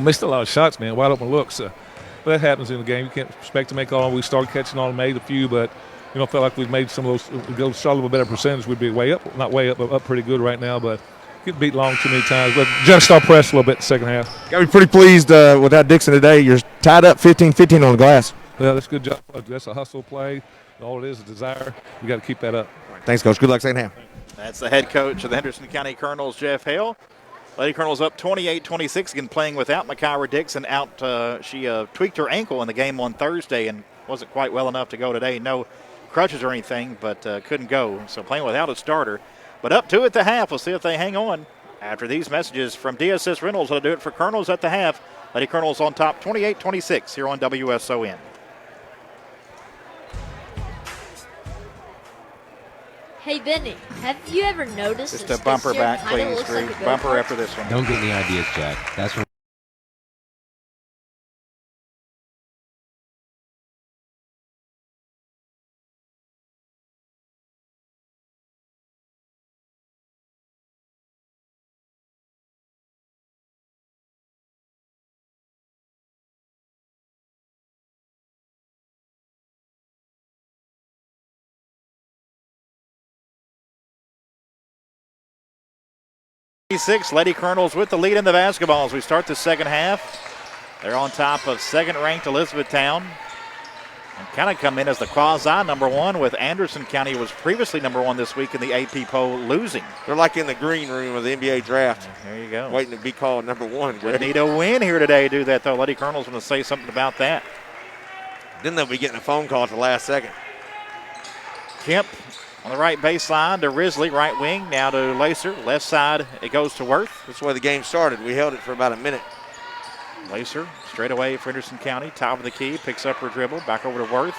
[SPEAKER 4] missed a lot of shots, man, wide open looks. But that happens in the game. You can't expect to make all. We started catching on, made a few, but felt like we've made some of those. Go shot a little better percentage, we'd be way up, not way up, but up pretty good right now. But get beat long too many times. But just start press a little bit in the second half.
[SPEAKER 2] Got to be pretty pleased with that Dixon today. You're tied up 15-15 on the glass.
[SPEAKER 4] Well, that's a good job. That's a hustle play. All it is desire. We got to keep that up.
[SPEAKER 2] Thanks, Coach. Good luck second half.
[SPEAKER 1] That's the head coach of the Henderson County Colonels, Jeff Hale. Lady Colonels up 28-26, again playing without Mykyra Dixon out. She tweaked her ankle in the game on Thursday and wasn't quite well enough to go today. No crutches or anything, but couldn't go. So playing without a starter. But up 2 at the half. We'll see if they hang on. After these messages from DSS Reynolds, that'll do it for Colonels at the half. Lady Colonels on top 28-26 here on WSON.
[SPEAKER 5] Hey, Benny, have you ever noticed
[SPEAKER 1] Just
[SPEAKER 5] that
[SPEAKER 1] a bumper
[SPEAKER 5] this year
[SPEAKER 1] back,
[SPEAKER 5] kinda
[SPEAKER 1] please,
[SPEAKER 5] looks
[SPEAKER 1] Drew.
[SPEAKER 5] like a
[SPEAKER 1] Bumper
[SPEAKER 5] go-kart?
[SPEAKER 1] after this one.
[SPEAKER 6] Don't get any ideas, Jack. That's what.
[SPEAKER 1] Lady Colonels with the lead in the basketball as we start the second half. They're on top of second-ranked Elizabethtown and kind of come in as the quasi number one with Anderson County was previously number one this week in the AP poll, losing.
[SPEAKER 2] They're like in the green room of the NBA draft.
[SPEAKER 1] There you go.
[SPEAKER 2] Waiting to be called number one.
[SPEAKER 1] They need a win here today to do that, though. Lady Colonels want to say something about that.
[SPEAKER 2] Then they'll be getting a phone call at the last second.
[SPEAKER 1] Kemp on the right baseline to Risley, right wing. Now to Lacer. Left side, it goes to Worth.
[SPEAKER 2] That's where the game started. We held it for about a minute.
[SPEAKER 1] Lacer straight away for Henderson County. Top of the key, picks up her dribble. Back over to Worth.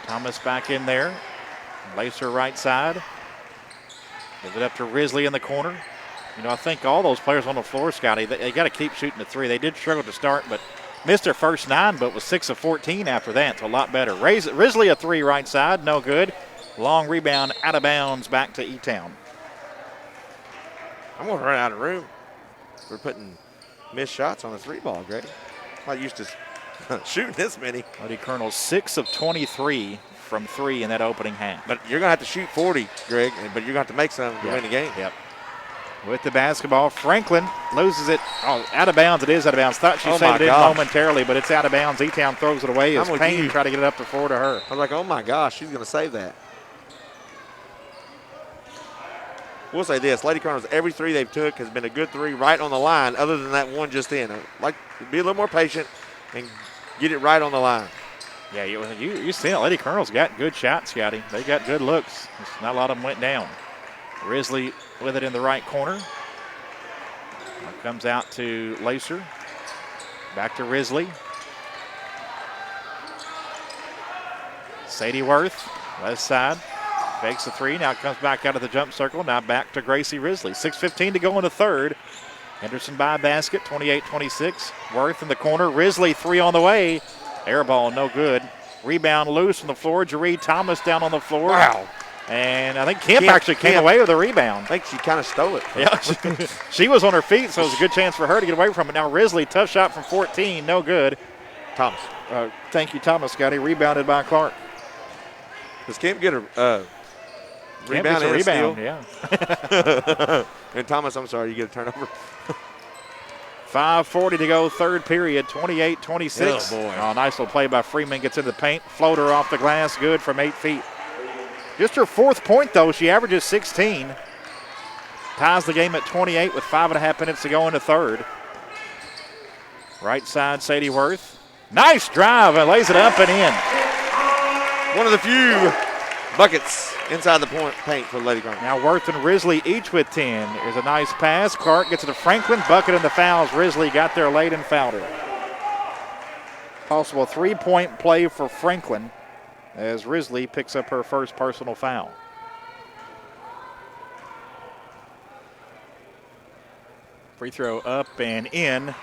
[SPEAKER 1] Thomas back in there. Lacer right side. Gives it up to Risley in the corner. I think all those players on the floor, Scotty, they got to keep shooting the three. They did struggle to start, but missed their first 9, but was 6 of 14 after that, so a lot better. Risley a three right side, no good. Long rebound out of bounds back to E-Town.
[SPEAKER 2] I'm going to run out of room. We're putting missed shots on the three ball, Greg. I'm not used to shooting this many.
[SPEAKER 1] Lady Colonels 6 of 23 from 3 in that opening half.
[SPEAKER 2] But you're going to have to shoot 40, Greg, but you're going to have to make some to win the game.
[SPEAKER 1] Yep. With the basketball, Franklin loses it. Oh, out of bounds. It is out of bounds. Thought she saved it in momentarily, but it's out of bounds. E-Town throws it away as Payne try to get it up to 4 to her.
[SPEAKER 2] I was like, oh my gosh, she's going to save that. We'll say this, Lady Colonels, every three they've took has been a good three right on the line, other than that one just in. I'd like to be a little more patient and get it right on the line.
[SPEAKER 1] Yeah, you seen it. Lady Colonels got good shots, Scotty. They got good looks. Just not a lot of them went down. Risley with it in the right corner. Comes out to Lacer. Back to Risley. Sadie Worth, left side. Fakes the three. Now comes back out of the jump circle. Now back to Gracie Risley. 6:15 to go in the third. Henderson by a basket, 28-26. Worth in the corner. Risley three on the way. Air ball, no good. Rebound loose on the floor. Jaree Thomas down on the floor.
[SPEAKER 2] Wow.
[SPEAKER 1] And I think Kemp actually came away with a rebound.
[SPEAKER 2] I think she kind of stole it.
[SPEAKER 1] Yeah, she was on her feet, so it was a good chance for her to get away from it. Now Risley, tough shot from 14, no good.
[SPEAKER 2] Thomas.
[SPEAKER 1] Thank you, Thomas, Scotty. Rebounded by Clark.
[SPEAKER 2] Does Kemp get a rebound and
[SPEAKER 1] rebound,
[SPEAKER 2] steal?
[SPEAKER 1] Yeah.
[SPEAKER 2] And Thomas, I'm sorry, you get a turnover.
[SPEAKER 1] 5:40 to go, third period, 28-26.
[SPEAKER 2] Oh, boy.
[SPEAKER 1] Oh, nice little play by Freeman. Gets in the paint. Floater off the glass, good from 8 feet. Just her 4th point, though. She averages 16. Ties the game at 28 with 5.5 minutes to go in the third. Right side, Sadie Worth. Nice drive and lays it up and in.
[SPEAKER 2] One of the few buckets inside the paint for Lady Colonels.
[SPEAKER 1] Now Worth and Risley each with 10. Here's a nice pass. Clark gets it to Franklin. Bucket in the fouls. Risley got there late and fouled her. Possible 3-point play for Franklin as Risley picks up her first personal foul. Free throw up and in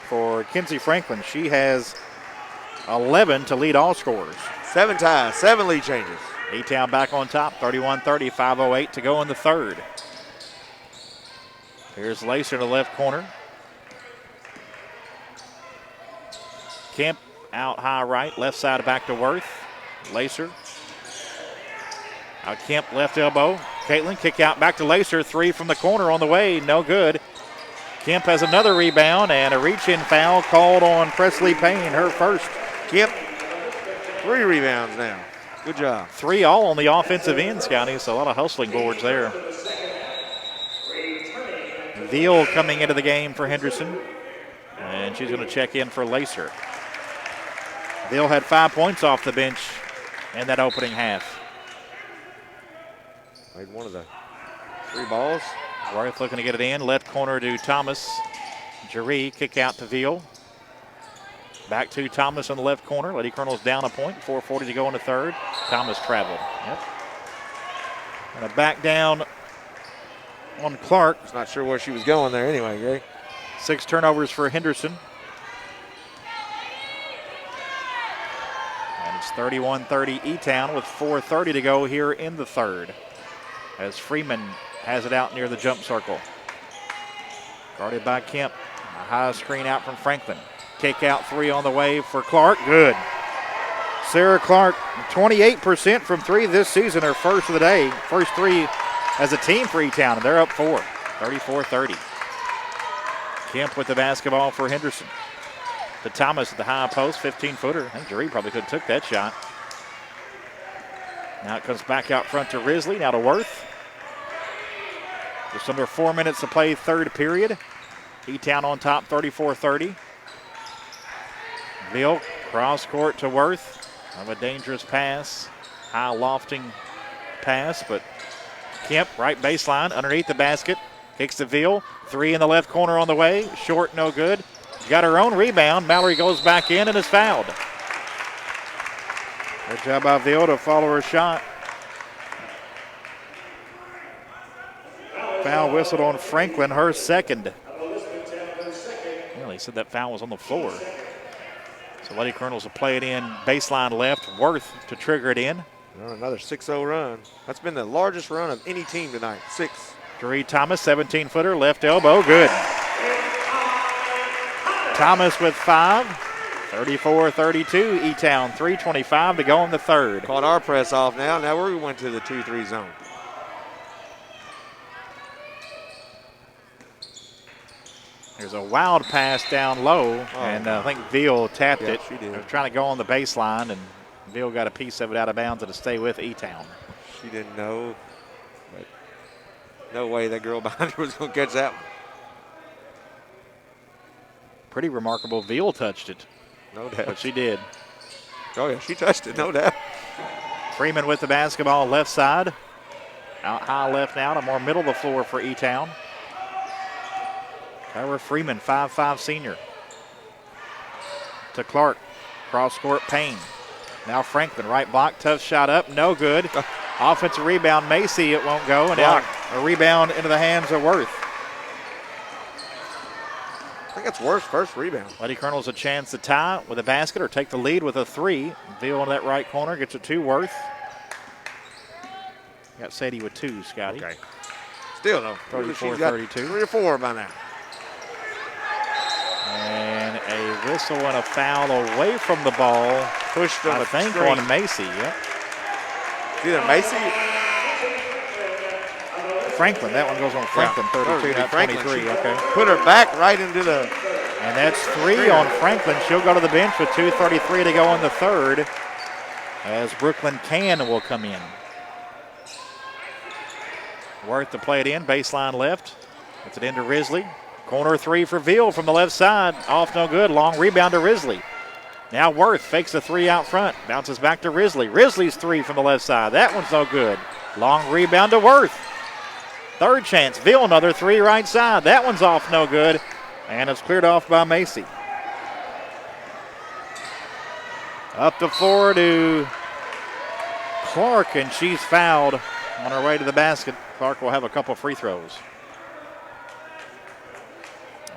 [SPEAKER 1] for Kinsey Franklin. She has 11 to lead all scorers.
[SPEAKER 2] 7 ties, 7 lead changes.
[SPEAKER 1] E-Town back on top, 31-30, 5:08 to go in the third. Here's Lacer in the left corner. Kemp out high right, left side back to Worth. Lacer. Out Kemp, left elbow. Caitlin, kick out back to Lacer. 3 from the corner on the way, no good. Kemp has another rebound and a reach-in foul called on Presley Payne, her first.
[SPEAKER 2] Kemp, 3 rebounds now. Good job.
[SPEAKER 1] 3 all on the offensive end, Scotty, so a lot of hustling boards there. Veal coming into the game for Henderson, and she's going to check in for Lacer. Veal had 5 points off the bench in that opening half.
[SPEAKER 2] Made one of the 3 balls.
[SPEAKER 1] Worth looking to get it in. Left corner to Thomas. Jaree, kick out to Veal. Back to Thomas on the left corner. Lady Colonel's down a point. 4:40 to go in the third. Thomas traveled. Yep. And a back down on Clark.
[SPEAKER 2] Just not sure where she was going there anyway, Gary.
[SPEAKER 1] 6 turnovers for Henderson. And it's 31-30 E-Town with 4:30 to go here in the third. As Freeman has it out near the jump circle. Guarded by Kemp. A high screen out from Franklin. Kick out 3 on the way for Clark. Good. Sarah Clark, 28% from 3 this season, her first of the day. First 3 as a team for E-Town, and they're up 4, 34-30. Kemp with the basketball for Henderson. To Thomas at the high post, 15-footer. I think Jaree probably could have took that shot. Now it comes back out front to Risley, now to Worth. Just under 4 minutes to play, third period. E-Town on top, 34-30. Veal, cross court to Worth. Of a dangerous pass. High lofting pass, but Kemp, right baseline, underneath the basket. Kicks to Veal. 3 in the left corner on the way. Short, no good. Got her own rebound. Mallory goes back in and is fouled. Good job by Veal to follow her shot. Foul whistled on Franklin, her second. Well, he said that foul was on the floor. So Lady Colonels will play it in baseline left. Worth to trigger it in.
[SPEAKER 2] Another 6-0 run. That's been the largest run of any team tonight. 6.
[SPEAKER 1] Jaree Thomas, 17-footer, left elbow, good. Thomas with 5. 34-32, E-Town, 3:25 to go in the third.
[SPEAKER 2] Caught our press off now. Now we went to the 2-3 zone.
[SPEAKER 1] There's a wild pass down low, and I think Veal tapped it.
[SPEAKER 2] She did.
[SPEAKER 1] They were trying to go on the baseline, and Veal got a piece of it out of bounds to stay with E-Town.
[SPEAKER 2] She didn't know, but no way that girl behind her was going to catch that one.
[SPEAKER 1] Pretty remarkable. Veal touched it.
[SPEAKER 2] No doubt.
[SPEAKER 1] But she did.
[SPEAKER 2] Oh, yeah, she touched it, no doubt.
[SPEAKER 1] Freeman with the basketball left side. Out high left now to more middle of the floor for E-Town. Kyra Freeman, 5'5" senior. To Clark. Cross court Payne. Now Franklin, right block, tough shot up, no good. Offensive rebound, Macy, it won't go. And now a rebound into the hands of Worth.
[SPEAKER 2] I think that's Worth's first rebound.
[SPEAKER 1] Lady Colonel's a chance to tie with a basket or take the lead with a 3. Veal into that right corner, gets it to Worth. Got Sadie with 2, Scotty.
[SPEAKER 2] Okay. Still, though.
[SPEAKER 1] 34-32.
[SPEAKER 2] 3 or 4 by now.
[SPEAKER 1] And a whistle and a foul away from the ball.
[SPEAKER 2] Pushed from
[SPEAKER 1] I
[SPEAKER 2] a
[SPEAKER 1] think
[SPEAKER 2] screen.
[SPEAKER 1] on Macy, yep.
[SPEAKER 2] Either Macy.
[SPEAKER 1] Franklin, that one goes on Franklin, 32, not
[SPEAKER 2] Franklin.
[SPEAKER 1] 23,
[SPEAKER 2] She
[SPEAKER 1] okay.
[SPEAKER 2] Put her back right into the.
[SPEAKER 1] And that's 3 on Franklin. She'll go to the bench with 2:33 to go in the third as Brooklyn Can will come in. Worth to play it in, baseline left. Gets it into Risley. Corner 3 for Veal from the left side. Off no good. Long rebound to Risley. Now Worth fakes a 3 out front. Bounces back to Risley. Risley's 3 from the left side. That one's no good. Long rebound to Worth. Third chance. Veal another 3 right side. That one's off no good. And it's cleared off by Macy. Up the floor to Clark, and she's fouled on her way to the basket. Clark will have a couple free throws.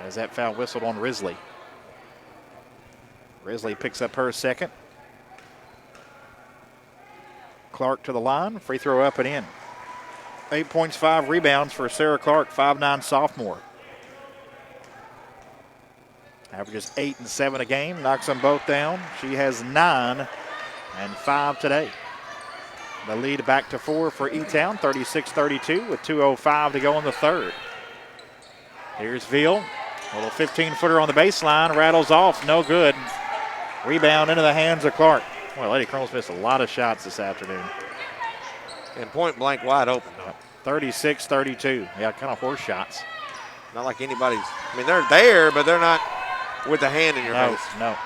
[SPEAKER 1] As that foul whistled on Risley. Risley picks up her second. Clark to the line. Free throw up and in. 8 points, 5 rebounds for Sarah Clark, 5'9" sophomore. Averages 8 and 7 a game, knocks them both down. She has 9 and 5 today. The lead back to 4 for E-Town, 36-32 with 2:05 to go in the third. Here's Veal. A little 15-footer on the baseline, rattles off, no good. Rebound into the hands of Clark. Well, Lady Colonel's missed a lot of shots this afternoon.
[SPEAKER 2] And point blank wide open.
[SPEAKER 1] 36-32. Yeah, kind of horse shots.
[SPEAKER 2] Not like anybody's. I mean, they're there, but they're not with the hand in your face.
[SPEAKER 1] No.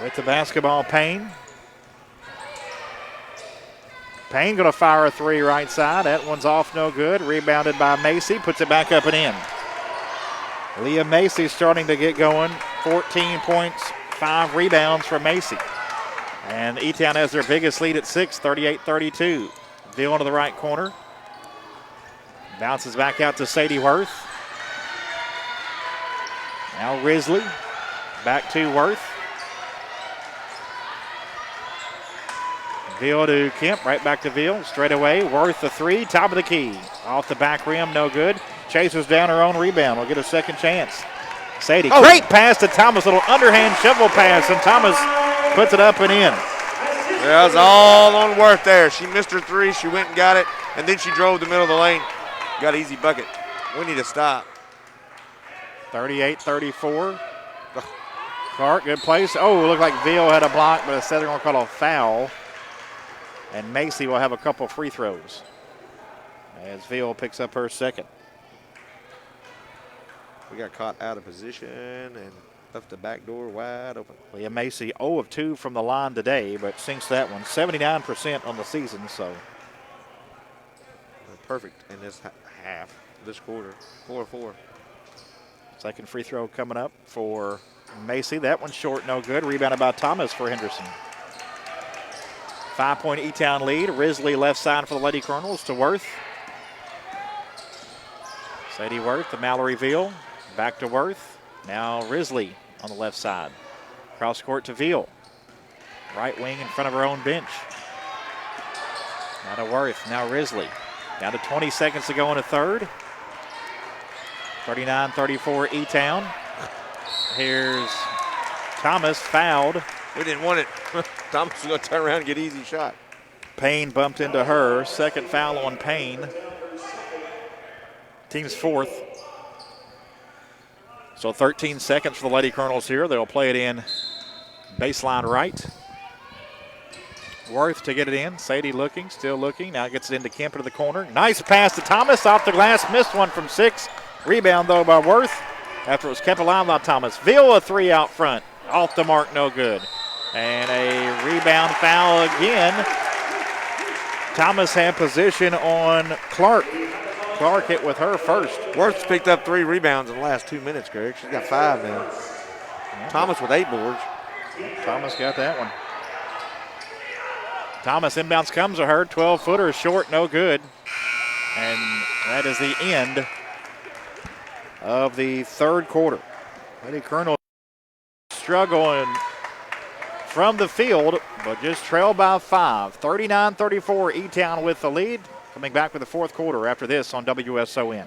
[SPEAKER 1] With the basketball, Payne. Payne going to fire a three right side. That one's off, no good. Rebounded by Macy, puts it back up and in. Leah Macy starting to get going. 14 points, 5 rebounds for Macy. And E-Town has their biggest lead at 6, 38-32. Veal into the right corner. Bounces back out to Sadie Worth. Now Risley. Back to Worth. Veal to Kemp, right back to Veal. Straight away, Worth the three, top of the key. Off the back rim, no good. Chases down her own rebound. Will get a second chance. Sadie, great pass to Thomas. Little underhand shovel pass, and Thomas puts it up and in.
[SPEAKER 2] Yeah, it was all on Worth there. She missed her three. She went and got it, and then she drove the middle of the lane. Got an easy bucket. We need to stop.
[SPEAKER 1] 38-34. Clark, good place. Oh, looked like Veal had a block, but instead they're going to call a foul. And Macy will have a couple free throws as Veal picks up her second.
[SPEAKER 2] We got caught out of position and left the back door wide open.
[SPEAKER 1] Leah Macy 0 of 2 from the line today, but sinks that one. 79% on the season, so.
[SPEAKER 2] They're perfect in this half, this quarter. 4-4.
[SPEAKER 1] Second free throw coming up for Macy. That one's short, no good. Rebounded by Thomas for Henderson. 5-point E-Town lead. Risley left side for the Lady Colonels to Worth. Sadie Worth to Mallory Veal. Back to Worth. Now Risley on the left side. Cross court to Veal. Right wing in front of her own bench. Now to Worth. Now Risley. Down to 20 seconds to go in the third. 39-34 E-Town. Here's Thomas fouled.
[SPEAKER 2] We didn't want it. Thomas was going to turn around and get easy shot.
[SPEAKER 1] Payne bumped into her. Second foul on Payne. Team's fourth. So 13 seconds for the Lady Colonels here. They'll play it in baseline right. Worth to get it in. Sadie looking, still looking. Now gets it into Kemp into the corner. Nice pass to Thomas. Off the glass. Missed one from 6. Rebound, though, by Worth. After it was kept alive by Thomas. Veal a three out front. Off the mark, no good. And a rebound foul again. Thomas had position on Clark. Clark hit with her first.
[SPEAKER 2] Worth's picked up 3 rebounds in the last 2 minutes, Greg. She's got 5 now.
[SPEAKER 1] Yeah.
[SPEAKER 2] Thomas with 8 boards.
[SPEAKER 1] Thomas got that one. Thomas inbounds comes to her. 12-footer short, no good. And that is the end of the third quarter. Lady Colonel struggling from the field, but just trailed by 5. 39-34, E-Town with the lead. Coming back with the fourth quarter after this on WSON.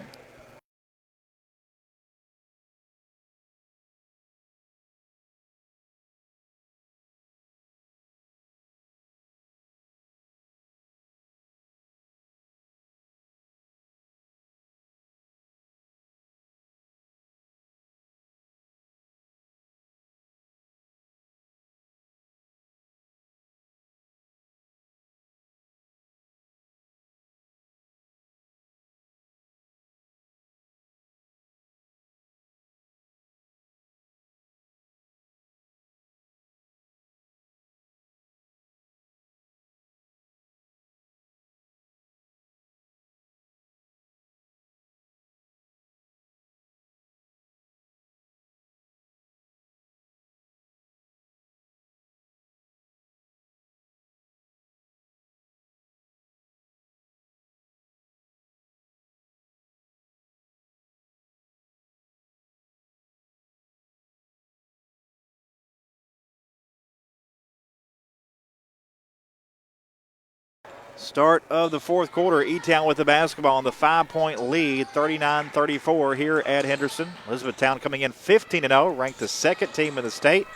[SPEAKER 1] Start of the fourth quarter, E-Town with the basketball on the 5-point lead, 39-34 here at Henderson. Elizabethtown coming in 15-0, ranked the second team in the state.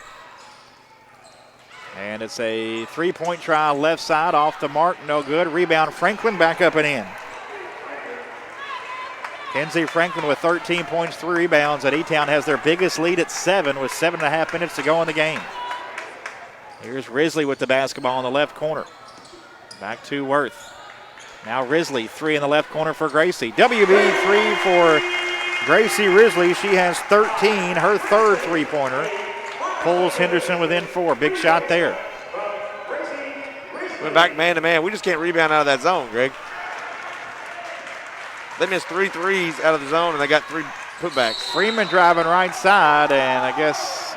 [SPEAKER 1] And it's a three-point try left side off the mark, no good. Rebound Franklin back up and in. Kenzie Franklin with 13 points, 3 rebounds, and E-Town has their biggest lead at 7 with 7.5 minutes to go in the game. Here's Risley with the basketball in the left corner. Back to Worth. Now Risley, 3 in the left corner for Gracie. WB 3 for Gracie Risley. She has 13, her third three-pointer. Pulls Henderson within 4. Big shot there.
[SPEAKER 2] Went back man to man. We just can't rebound out of that zone, Greg. They missed 3 threes out of the zone, and they got 3 putbacks.
[SPEAKER 1] Freeman driving right side, and I guess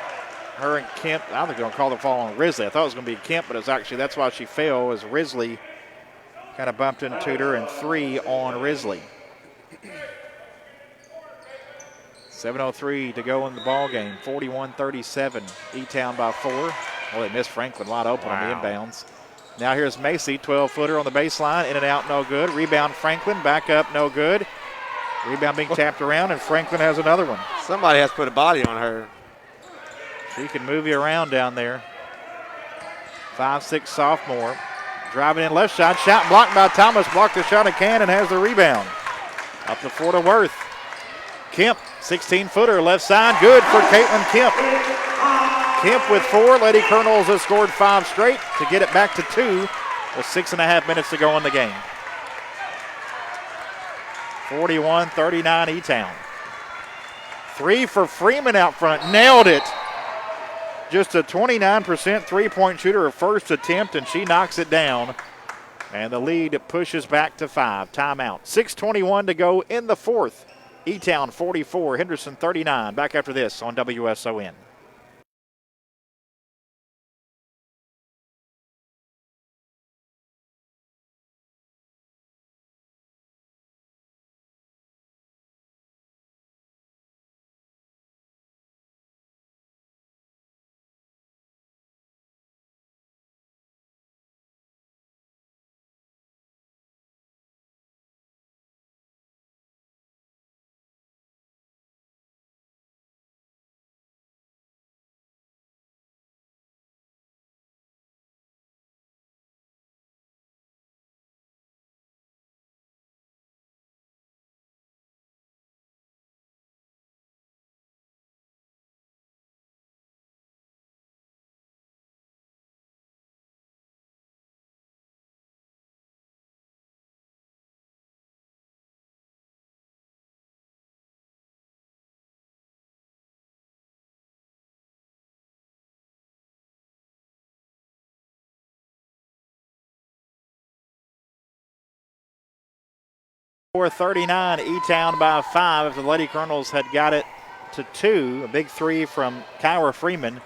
[SPEAKER 1] her and Kemp, I think they're going to call the fall on Risley. I thought it was going to be Kemp, but it was actually, that's why she fell, as Risley kind of bumped into her, and 3 on Risley. 7:03 to go in the ball game. 41-37. E-Town by 4. Well, they missed Franklin wide open on the inbounds. Now here's Macy, 12-footer on the baseline. In and out, no good. Rebound Franklin, back up, no good. Rebound being tapped around, and Franklin has another one.
[SPEAKER 2] Somebody has to put a body on her.
[SPEAKER 1] She can move you around down there. 5'6" sophomore. Driving in left shot. Shot blocked by Thomas. Blocked the shot of Cannon, has the rebound. Up the floor to Worth. Kemp, 16-footer, left side. Good for Caitlin Kemp. Kemp with 4. Lady Colonels has scored 5 straight to get it back to 2 with 6.5 minutes to go in the game. 41-39 E-Town. 3 for Freeman out front. Nailed it. Just a 29% three-point shooter, her first attempt, and she knocks it down. And the lead pushes back to 5. Timeout. 6:21 to go in the fourth. E-Town 44, Henderson 39. Back after this on WSON. .39, E-Town by 5. If the Lady Colonels had got it to 2, a big 3 from Kyra Freeman.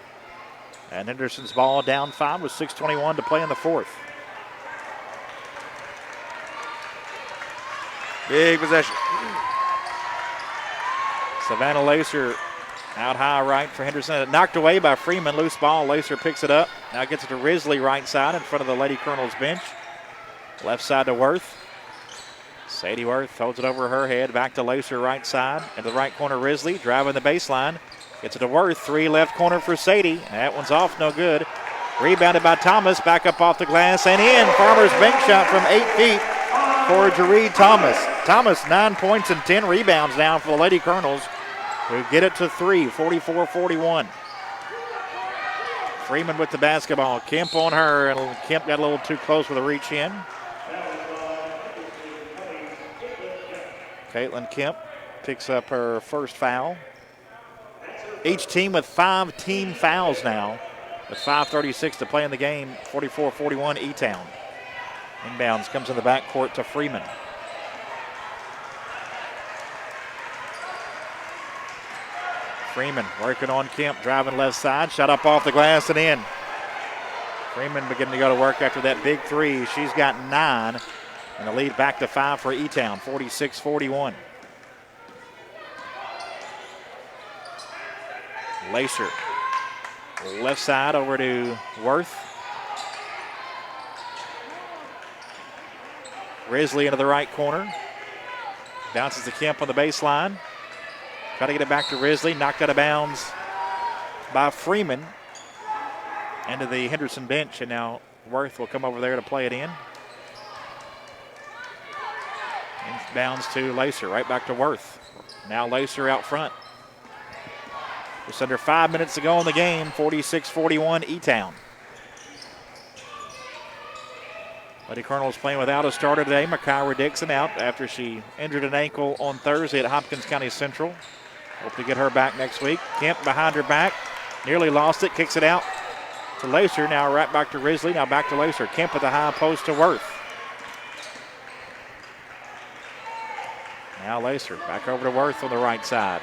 [SPEAKER 1] And Henderson's ball down 5 with 6:21 to play in the fourth.
[SPEAKER 2] Big possession.
[SPEAKER 1] Savannah Lacer out high right for Henderson. Knocked away by Freeman. Loose ball. Lacer picks it up. Now gets it to Risley right side in front of the Lady Colonels bench. Left side to Worth. Sadie Worth holds it over her head. Back to Lacer right side. Into the right corner, Risley. Driving the baseline. Gets it to Worth. 3 left corner for Sadie. That one's off. No good. Rebounded by Thomas. Back up off the glass and in. Farmer's bank shot from 8 feet for Jaree Thomas. Thomas, 9 points and 10 rebounds now for the Lady Colonels, who get it to 3, 44-41. Freeman with the basketball. Kemp on her, and Kemp got a little too close with a reach in. Caitlin Kemp picks up her first foul. Each team with 5 team fouls now, with 5:36 to play in the game. 44-41 E-Town. Inbounds comes in the backcourt to Freeman. Freeman working on Kemp, driving left side, shot up off the glass and in. Freeman beginning to go to work after that big 3. She's got 9, and the lead back to 5 for E-Town, 46-41. Lacer, left side over to Worth. Risley into the right corner. Bounces to Kemp on the baseline. Try to get it back to Risley. Knocked out of bounds by Freeman into the Henderson bench. And now Worth will come over there to play it in. Inbounds to Lacer. Right back to Worth. Now Lacer out front. Just under 5 minutes to go in the game. 46-41 E-Town. Lady Colonel's playing without a starter today. Myra Dixon out after she injured an ankle on Thursday at Hopkins County Central. Hope to get her back next week. Kemp behind her back. Nearly lost it. Kicks it out to Lacer. Now right back to Risley. Now back to Lacer. Kemp at the high post to Worth. Now Lacer back over to Worth on the right side.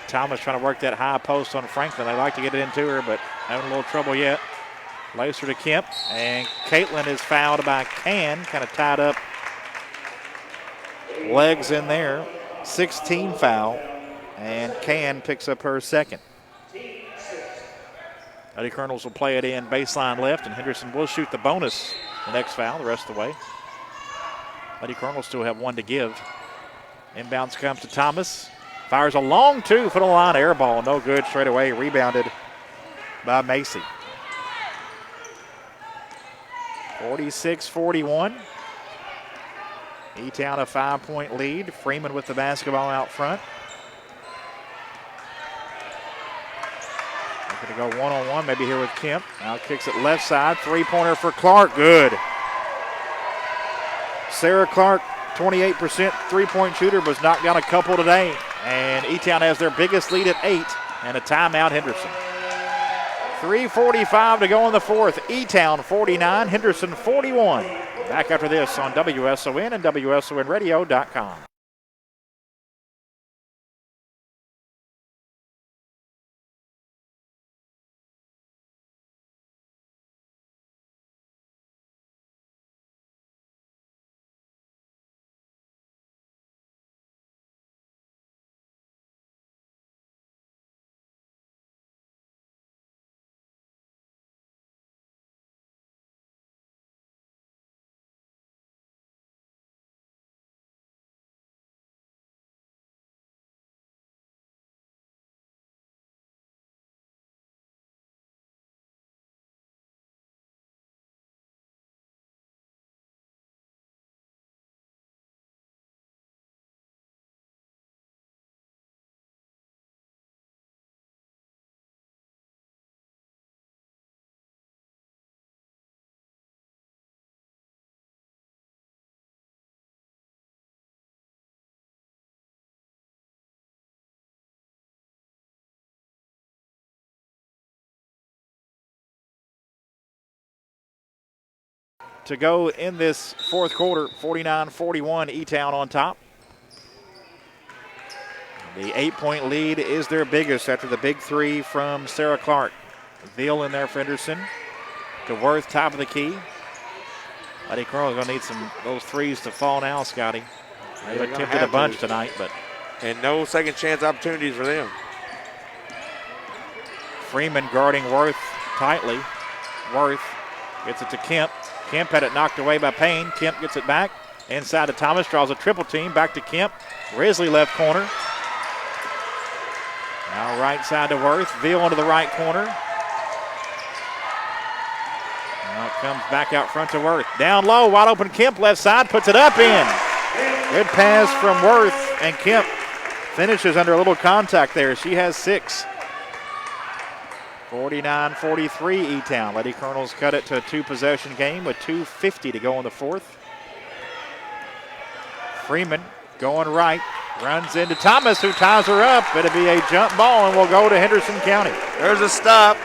[SPEAKER 1] Thomas trying to work that high post on Franklin. They like to get it into her, but having a little trouble yet. Lacer to Kemp, and Caitlin is fouled by Can, kind of tied up legs in there. 16 foul, and Can picks up her second. Lady Colonels will play it in baseline left, and Henderson will shoot the bonus the next foul the rest of the way. Lady Colonels still have one to give. Inbounds comes to Thomas. Fires a long two, foot on the line, air ball, no good straight away. Rebounded by Macy. 46-41. E-Town a 5-point lead. Freeman with the basketball out front. They're going to go one-on-one maybe here with Kemp. Now kicks it left side. Three-pointer for Clark. Good. Sarah Clark, 28% three-point shooter, was knocked down a couple today. And E-Town has their biggest lead at 8 and a timeout Henderson. 3:45 to go in the fourth. E-Town 49, Henderson 41. Back after this on WSON and WSONradio.com. To go in this fourth quarter, 49-41, E-Town on top. The 8-point lead is their biggest after the big three from Sarah Clark. Veal in there for Henderson. To Worth, top of the key. Lady Colonel is going to need some those threes to fall now, Scotty. They've attempted a bunch tonight, but.
[SPEAKER 2] And no second chance opportunities for them.
[SPEAKER 1] Freeman guarding Worth tightly. Worth gets it to Kemp. Kemp had it knocked away by Payne. Kemp gets it back. Inside to Thomas, draws a triple team. Back to Kemp. Risley left corner. Now right side to Worth. Veal into the right corner. Now it comes back out front to Worth. Down low, wide open Kemp, left side, puts it up in. Good pass from Worth, and Kemp finishes under a little contact there. She has 6. 49-43 E-Town. Lady Colonels cut it to a 2-possession game with 2:50 to go in the fourth. Freeman going right, runs into Thomas, who ties her up. It'll be a jump ball, and we'll go to Henderson County.
[SPEAKER 2] There's a stop.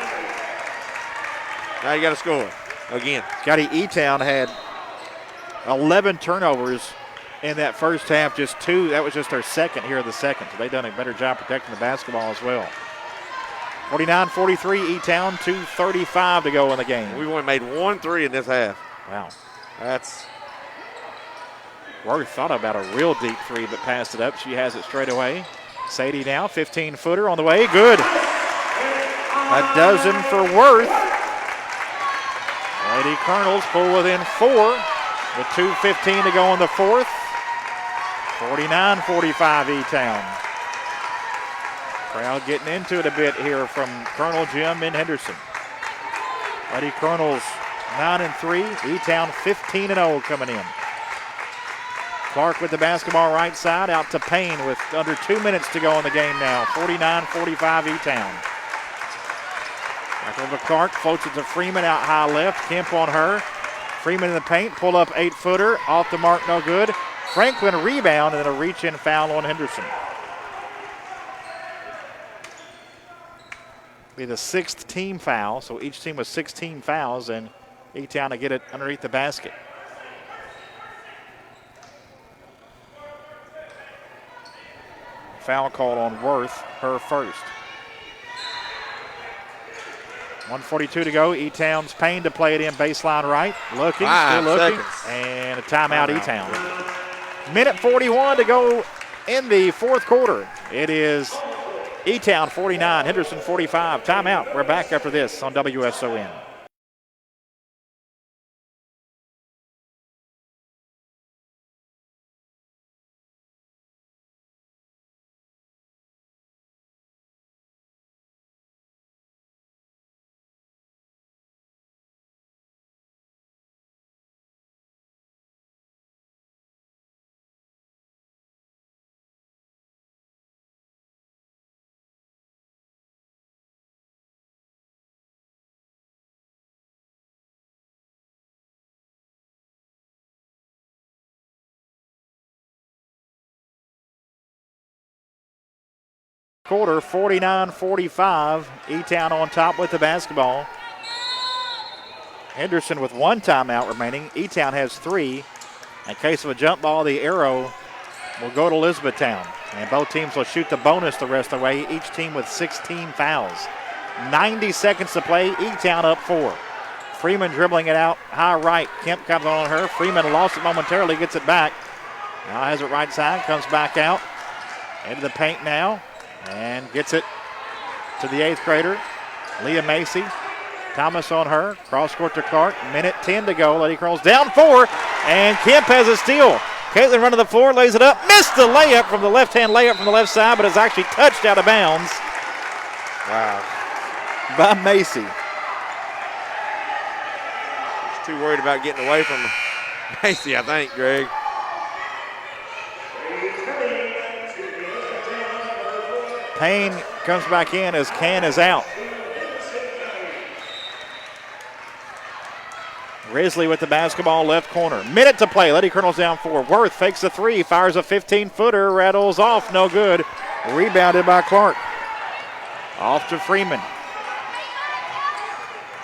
[SPEAKER 2] Now you got to score again.
[SPEAKER 1] Scotty, E-Town had 11 turnovers in that first half, just 2. That was just their second here in the second. So they've done a better job protecting the basketball as well. 49-43 E-Town, 2:35 to go in the game.
[SPEAKER 2] We've only made 1 3 in this half.
[SPEAKER 1] Wow.
[SPEAKER 2] That's.
[SPEAKER 1] Worth thought about a real deep 3, but passed it up. She has it straight away. Sadie now, 15-footer on the way. Good. A dozen for Worth. Lady Colonels pull within 4. With 2:15 to go in the fourth. 49-45 E-Town. Crowd getting into it a bit here from Colonel Jim in Henderson. Lady Colonels 9-3. E-Town 15-0 coming in. Clark with the basketball right side, out to Payne with under 2 minutes to go in the game now. 49-45 E-Town. Back over to Clark, floats it to Freeman out high left. Kemp on her. Freeman in the paint, pull up 8-footer, off the mark, no good. Franklin rebound and then a reach-in foul on Henderson. Be the 6th team foul, so each team with 16 fouls, and E-Town to get it underneath the basket. Foul called on Worth, her first. 1:42 to go. E-Town's Payne to play it in baseline right. Looking, still looking.
[SPEAKER 2] Seconds.
[SPEAKER 1] And a timeout, E-Town. Minute 41 to go in the fourth quarter. It is E-Town 49, Henderson 45. Timeout. We're back after this on WSON. Quarter, 49-45. E-Town on top with the basketball. Henderson with 1 timeout remaining. E-Town has 3. In case of a jump ball, the arrow will go to Elizabethtown. And both teams will shoot the bonus the rest of the way, each team with 16 fouls. 90 seconds to play, E-Town up 4. Freeman dribbling it out high right. Kemp comes on her. Freeman lost it momentarily, gets it back. Now has it right side, comes back out. Into the paint now. And gets it to the 8th grader, Leah Macy. Thomas on her, cross court to Clark. Minute 10 to go. Lady Curls down 4, and Kemp has a steal. Caitlin running the floor, lays it up, missed the layup from the left-hand layup from the left side, but is actually touched out of bounds.
[SPEAKER 2] Wow.
[SPEAKER 1] By Macy.
[SPEAKER 2] She's too worried about getting away from Macy, I think, Greg.
[SPEAKER 1] Payne comes back in as Can is out. Risley with the basketball left corner. Minute to play. Lady Colonels down 4. Worth fakes a 3, fires a 15-footer, rattles off, no good. Rebounded by Clark. Off to Freeman.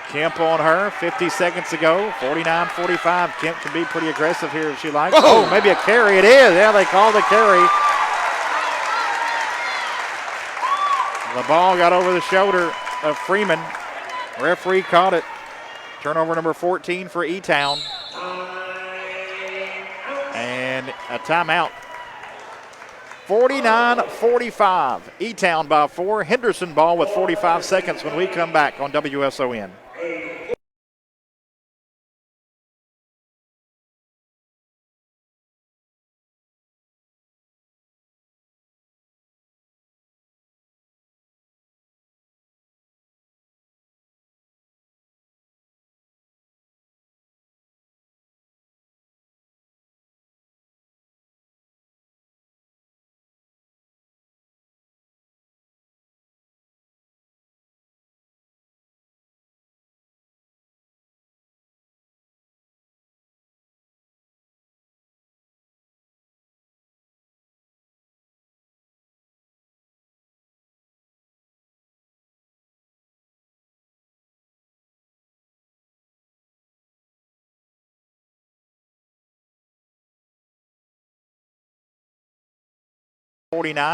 [SPEAKER 1] Kemp on her, 50 seconds to go. 49-45. Kemp can be pretty aggressive here if she likes.
[SPEAKER 2] Whoa.
[SPEAKER 1] Oh, maybe a carry. It is. Yeah, they called the carry. The ball got over the shoulder of Freeman. Referee caught it. Turnover number 14 for E-Town. And a timeout. 49-45. E-Town by 4. Henderson ball with 45 seconds when we come back on WSON.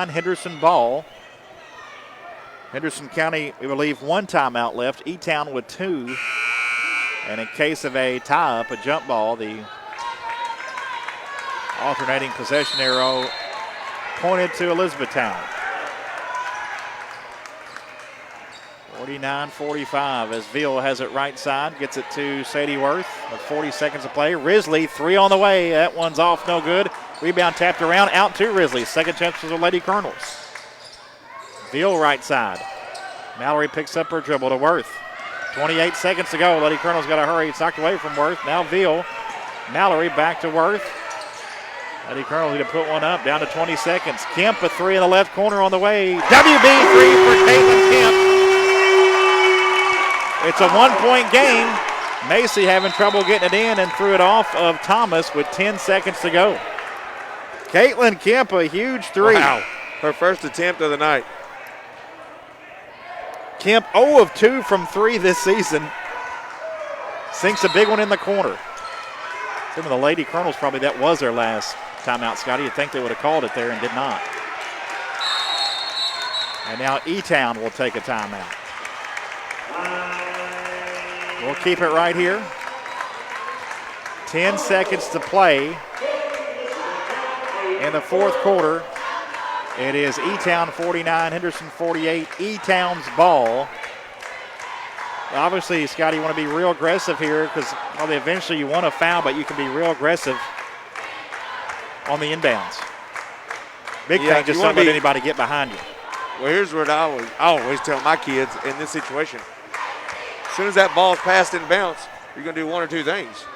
[SPEAKER 1] Henderson ball. Henderson County, we believe, 1 timeout left. E-Town with 2. And in case of a tie-up, a jump ball, the alternating possession arrow pointed to Elizabethtown. 49-45 as Veal has it right side, gets it to Sadie Worth with 40 seconds to play. Risley, 3 on the way. That one's off, no good. Rebound tapped around, out to Risley. Second chance for the Lady Colonels. Veal right side. Mallory picks up her dribble to Worth. 28 seconds to go. Lady Colonel's got to hurry. It's knocked away from Worth. Now Veal. Mallory back to Worth. Lady Colonel's going to put one up, down to 20 seconds. Kemp, a 3 in the left corner on the way. WB 3 for Caitlin Kemp. It's a 1-point game. Macy having trouble getting it in and threw it off of Thomas with 10 seconds to go. Caitlin Kemp, a huge 3.
[SPEAKER 2] Wow. Her first attempt of the night.
[SPEAKER 1] Kemp 0 of 2 from 3 this season. Sinks a big one in the corner. Some of the Lady Colonels, probably that was their last timeout, Scotty. You'd think they would have called it there and did not. And now E-Town will take a timeout. We'll keep it right here. 10 seconds to play in the fourth quarter. It is E-Town 49, Henderson 48. E-Town's ball. Obviously, Scotty, you want to be real aggressive here because probably eventually you want to foul, but you can be real aggressive on the inbounds. Big thing, just don't let anybody get behind you.
[SPEAKER 2] Well, here's what I always tell my kids in this situation. As soon as that ball's passed and bounced, you're going to do one or two things.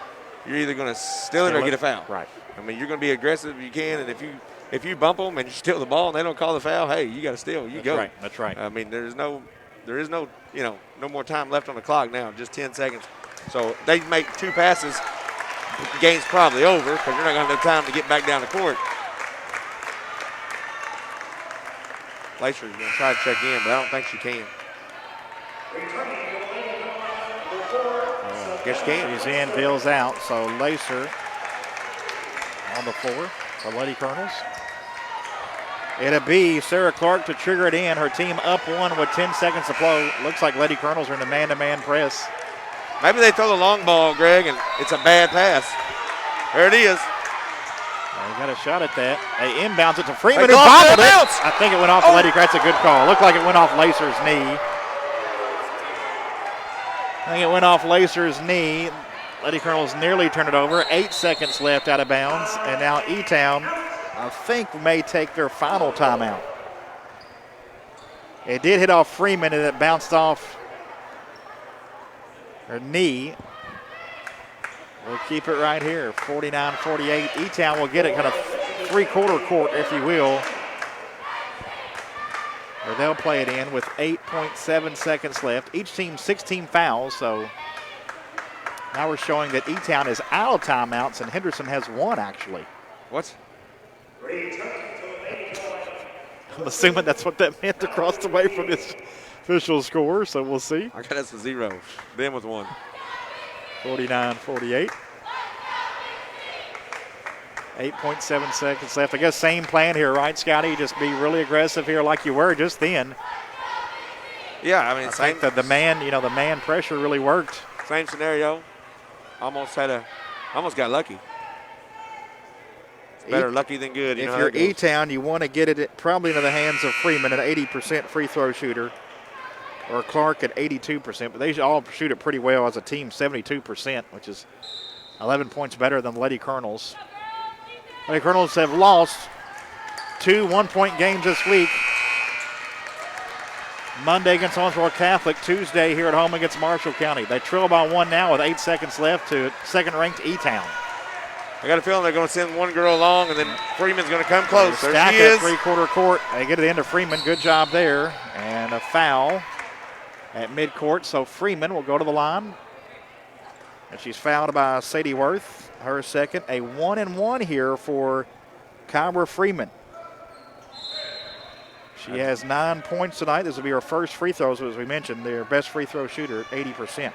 [SPEAKER 2] You're either going to steal it or get a foul.
[SPEAKER 1] Right.
[SPEAKER 2] I mean, you're going to be aggressive if you can, and if you bump them and you steal the ball and they don't call the foul, hey, you got to steal. You go.
[SPEAKER 1] Right. That's right.
[SPEAKER 2] I mean, there is no no more time left on the clock now, just 10 seconds. So they make 2 passes, the game's probably over because you're not going to have time to get back down the court. Lacer's going to try to check in, but I don't think she can. Guess she can.
[SPEAKER 1] She's in, Bill's out, so Lacer on the floor for Lady Colonels. It'll be Sarah Clark to trigger it in. Her team up 1 with 10 seconds to play. Looks like Lady Colonels are in a man-to-man press.
[SPEAKER 2] Maybe they throw the long ball, Greg, and it's a bad pass. There it is.
[SPEAKER 1] They got a shot at that. They inbounds it to Freeman,
[SPEAKER 2] They
[SPEAKER 1] who
[SPEAKER 2] glossed
[SPEAKER 1] bobbled
[SPEAKER 2] it
[SPEAKER 1] it.
[SPEAKER 2] out.
[SPEAKER 1] I think it went off Lady. That's a good call. Looked like it went off Lacer's knee. I think it went off Lacer's knee. Lady Colonels nearly turned it over. 8 seconds left out of bounds. And now E-Town, I think, may take their final timeout. It did hit off Freeman and it bounced off her knee. We'll keep it right here. 49-48. E-Town will get it kind of three-quarter court, if you will. Or they'll play it in with 8.7 seconds left. Each team 16 fouls, so now we're showing that E-Town is out of timeouts and Henderson has 1 actually.
[SPEAKER 2] What?
[SPEAKER 1] I'm assuming that's what that meant across the way from this official score, so we'll see.
[SPEAKER 2] I got us a 0. Them with 1.
[SPEAKER 1] 49-48. 8.7 seconds left. I guess same plan here, right, Scotty? Just be really aggressive here like you were just then.
[SPEAKER 2] Yeah, I mean,
[SPEAKER 1] I think that the man pressure really worked.
[SPEAKER 2] Same scenario. Almost got lucky. It's better lucky than good.
[SPEAKER 1] If you're E-Town, you want to get it probably into the hands of Freeman, an 80% free throw shooter, or Clark at 82%. But they all shoot it pretty well as a team, 72%, which is 11 points better than the Lady Colonels. Lady Colonels have lost 2 one-point games this week. Monday against Owensboro Catholic, Tuesday here at home against Marshall County. They trail by 1 now with 8 seconds left to second-ranked E-Town.
[SPEAKER 2] I got a feeling they're going to send one girl along, and then Freeman's going to come close. There
[SPEAKER 1] Stack
[SPEAKER 2] she
[SPEAKER 1] at
[SPEAKER 2] is.
[SPEAKER 1] three-quarter court. They get it into Freeman. Good job there. And a foul at midcourt, so Freeman will go to the line. And she's fouled by Sadie Worth, her second. A 1-and-1 here for Kyra Freeman. She has 9 points tonight. This will be her first free throws, as we mentioned. Their best free throw shooter at 80%.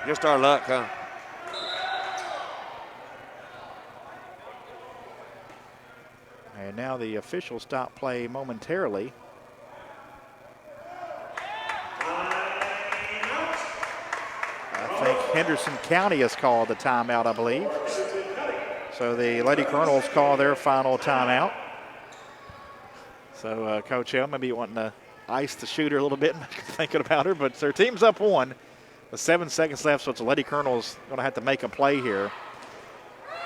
[SPEAKER 2] Just our luck, huh?
[SPEAKER 1] And now the officials stop play momentarily. I think Henderson County has called the timeout, I believe. So the Lady Colonels call their final timeout. So Coach Hill, maybe you wanting to ice the shooter a little bit, thinking about her. But their team's up 1 with 7 seconds left, so it's Lady Colonel's going to have to make a play here.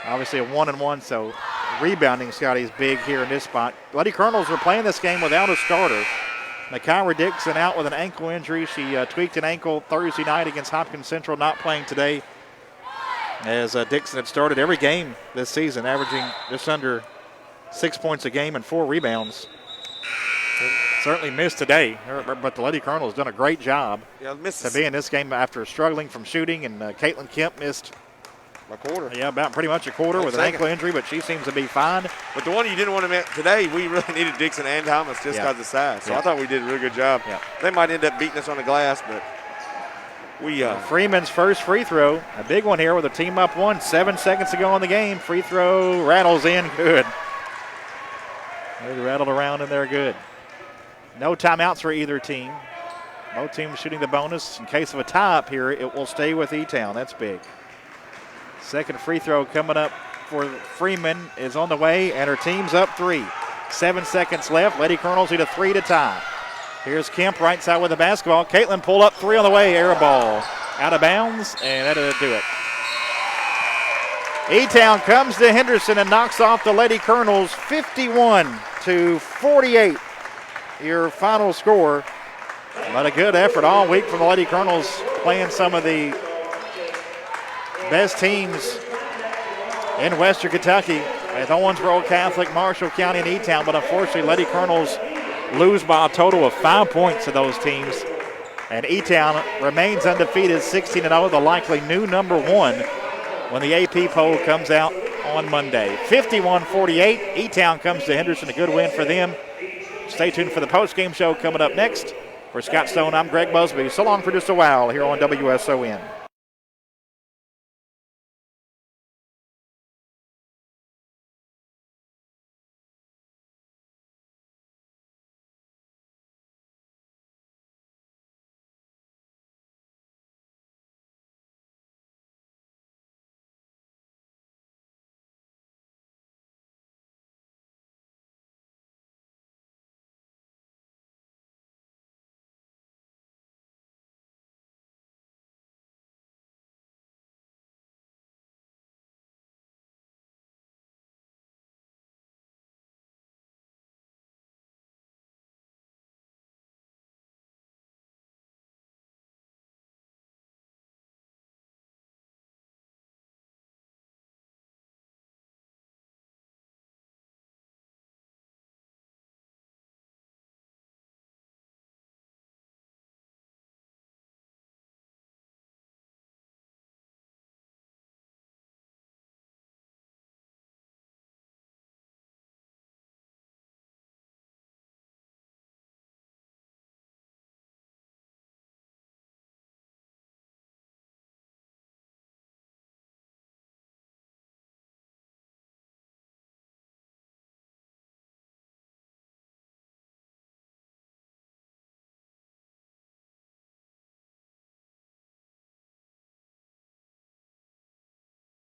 [SPEAKER 1] Obviously a 1-and-1, so rebounding, Scotty, is big here in this spot. Lady Colonels are playing this game without a starter. Myra Dixon out with an ankle injury. She tweaked an ankle Thursday night against Hopkins Central, not playing today. As Dixon had started every game this season, averaging just under 6 points a game and 4 rebounds. Certainly missed today, but the Lady Colonels done a great job to be in this game after struggling from shooting, and Caitlin Kemp missed
[SPEAKER 2] a quarter.
[SPEAKER 1] Yeah, about pretty much a quarter with an ankle injury, but she seems to be fine.
[SPEAKER 2] But the one you didn't want to miss today, we really needed Dixon and Thomas just because of size. So I thought we did a really good job.
[SPEAKER 1] Yeah.
[SPEAKER 2] They might end up beating us on the glass, but we
[SPEAKER 1] Freeman's first free throw, a big one here with a team up 1, 7 seconds to go in the game. Free throw rattles in, good. It rattled around in there, good. No timeouts for either team. Both teams shooting the bonus. In case of a tie up here, it will stay with E-Town. That's big. Second free throw coming up for Freeman is on the way, and her team's up 3. 7 seconds left. Lady Colonels need a 3 to tie. Here's Kemp right side with the basketball. Caitlin pull up 3 on the way. Air ball out of bounds, and that'll do it. E-Town comes to Henderson and knocks off the Lady Colonels 51-48. Your final score. But a good effort all week from the Lady Colonels, playing some of the best teams in Western Kentucky with Owensboro Catholic, Marshall County, and E-Town. But unfortunately, Lady Colonels lose by a total of 5 points to those teams. And E-Town remains undefeated, 16-0, the likely new number 1 when the AP poll comes out on Monday. 51-48, E-Town comes to Henderson, a good win for them. Stay tuned for the post-game show coming up next. For Scott Stone, I'm Greg Busby. So long for just a while here on WSON.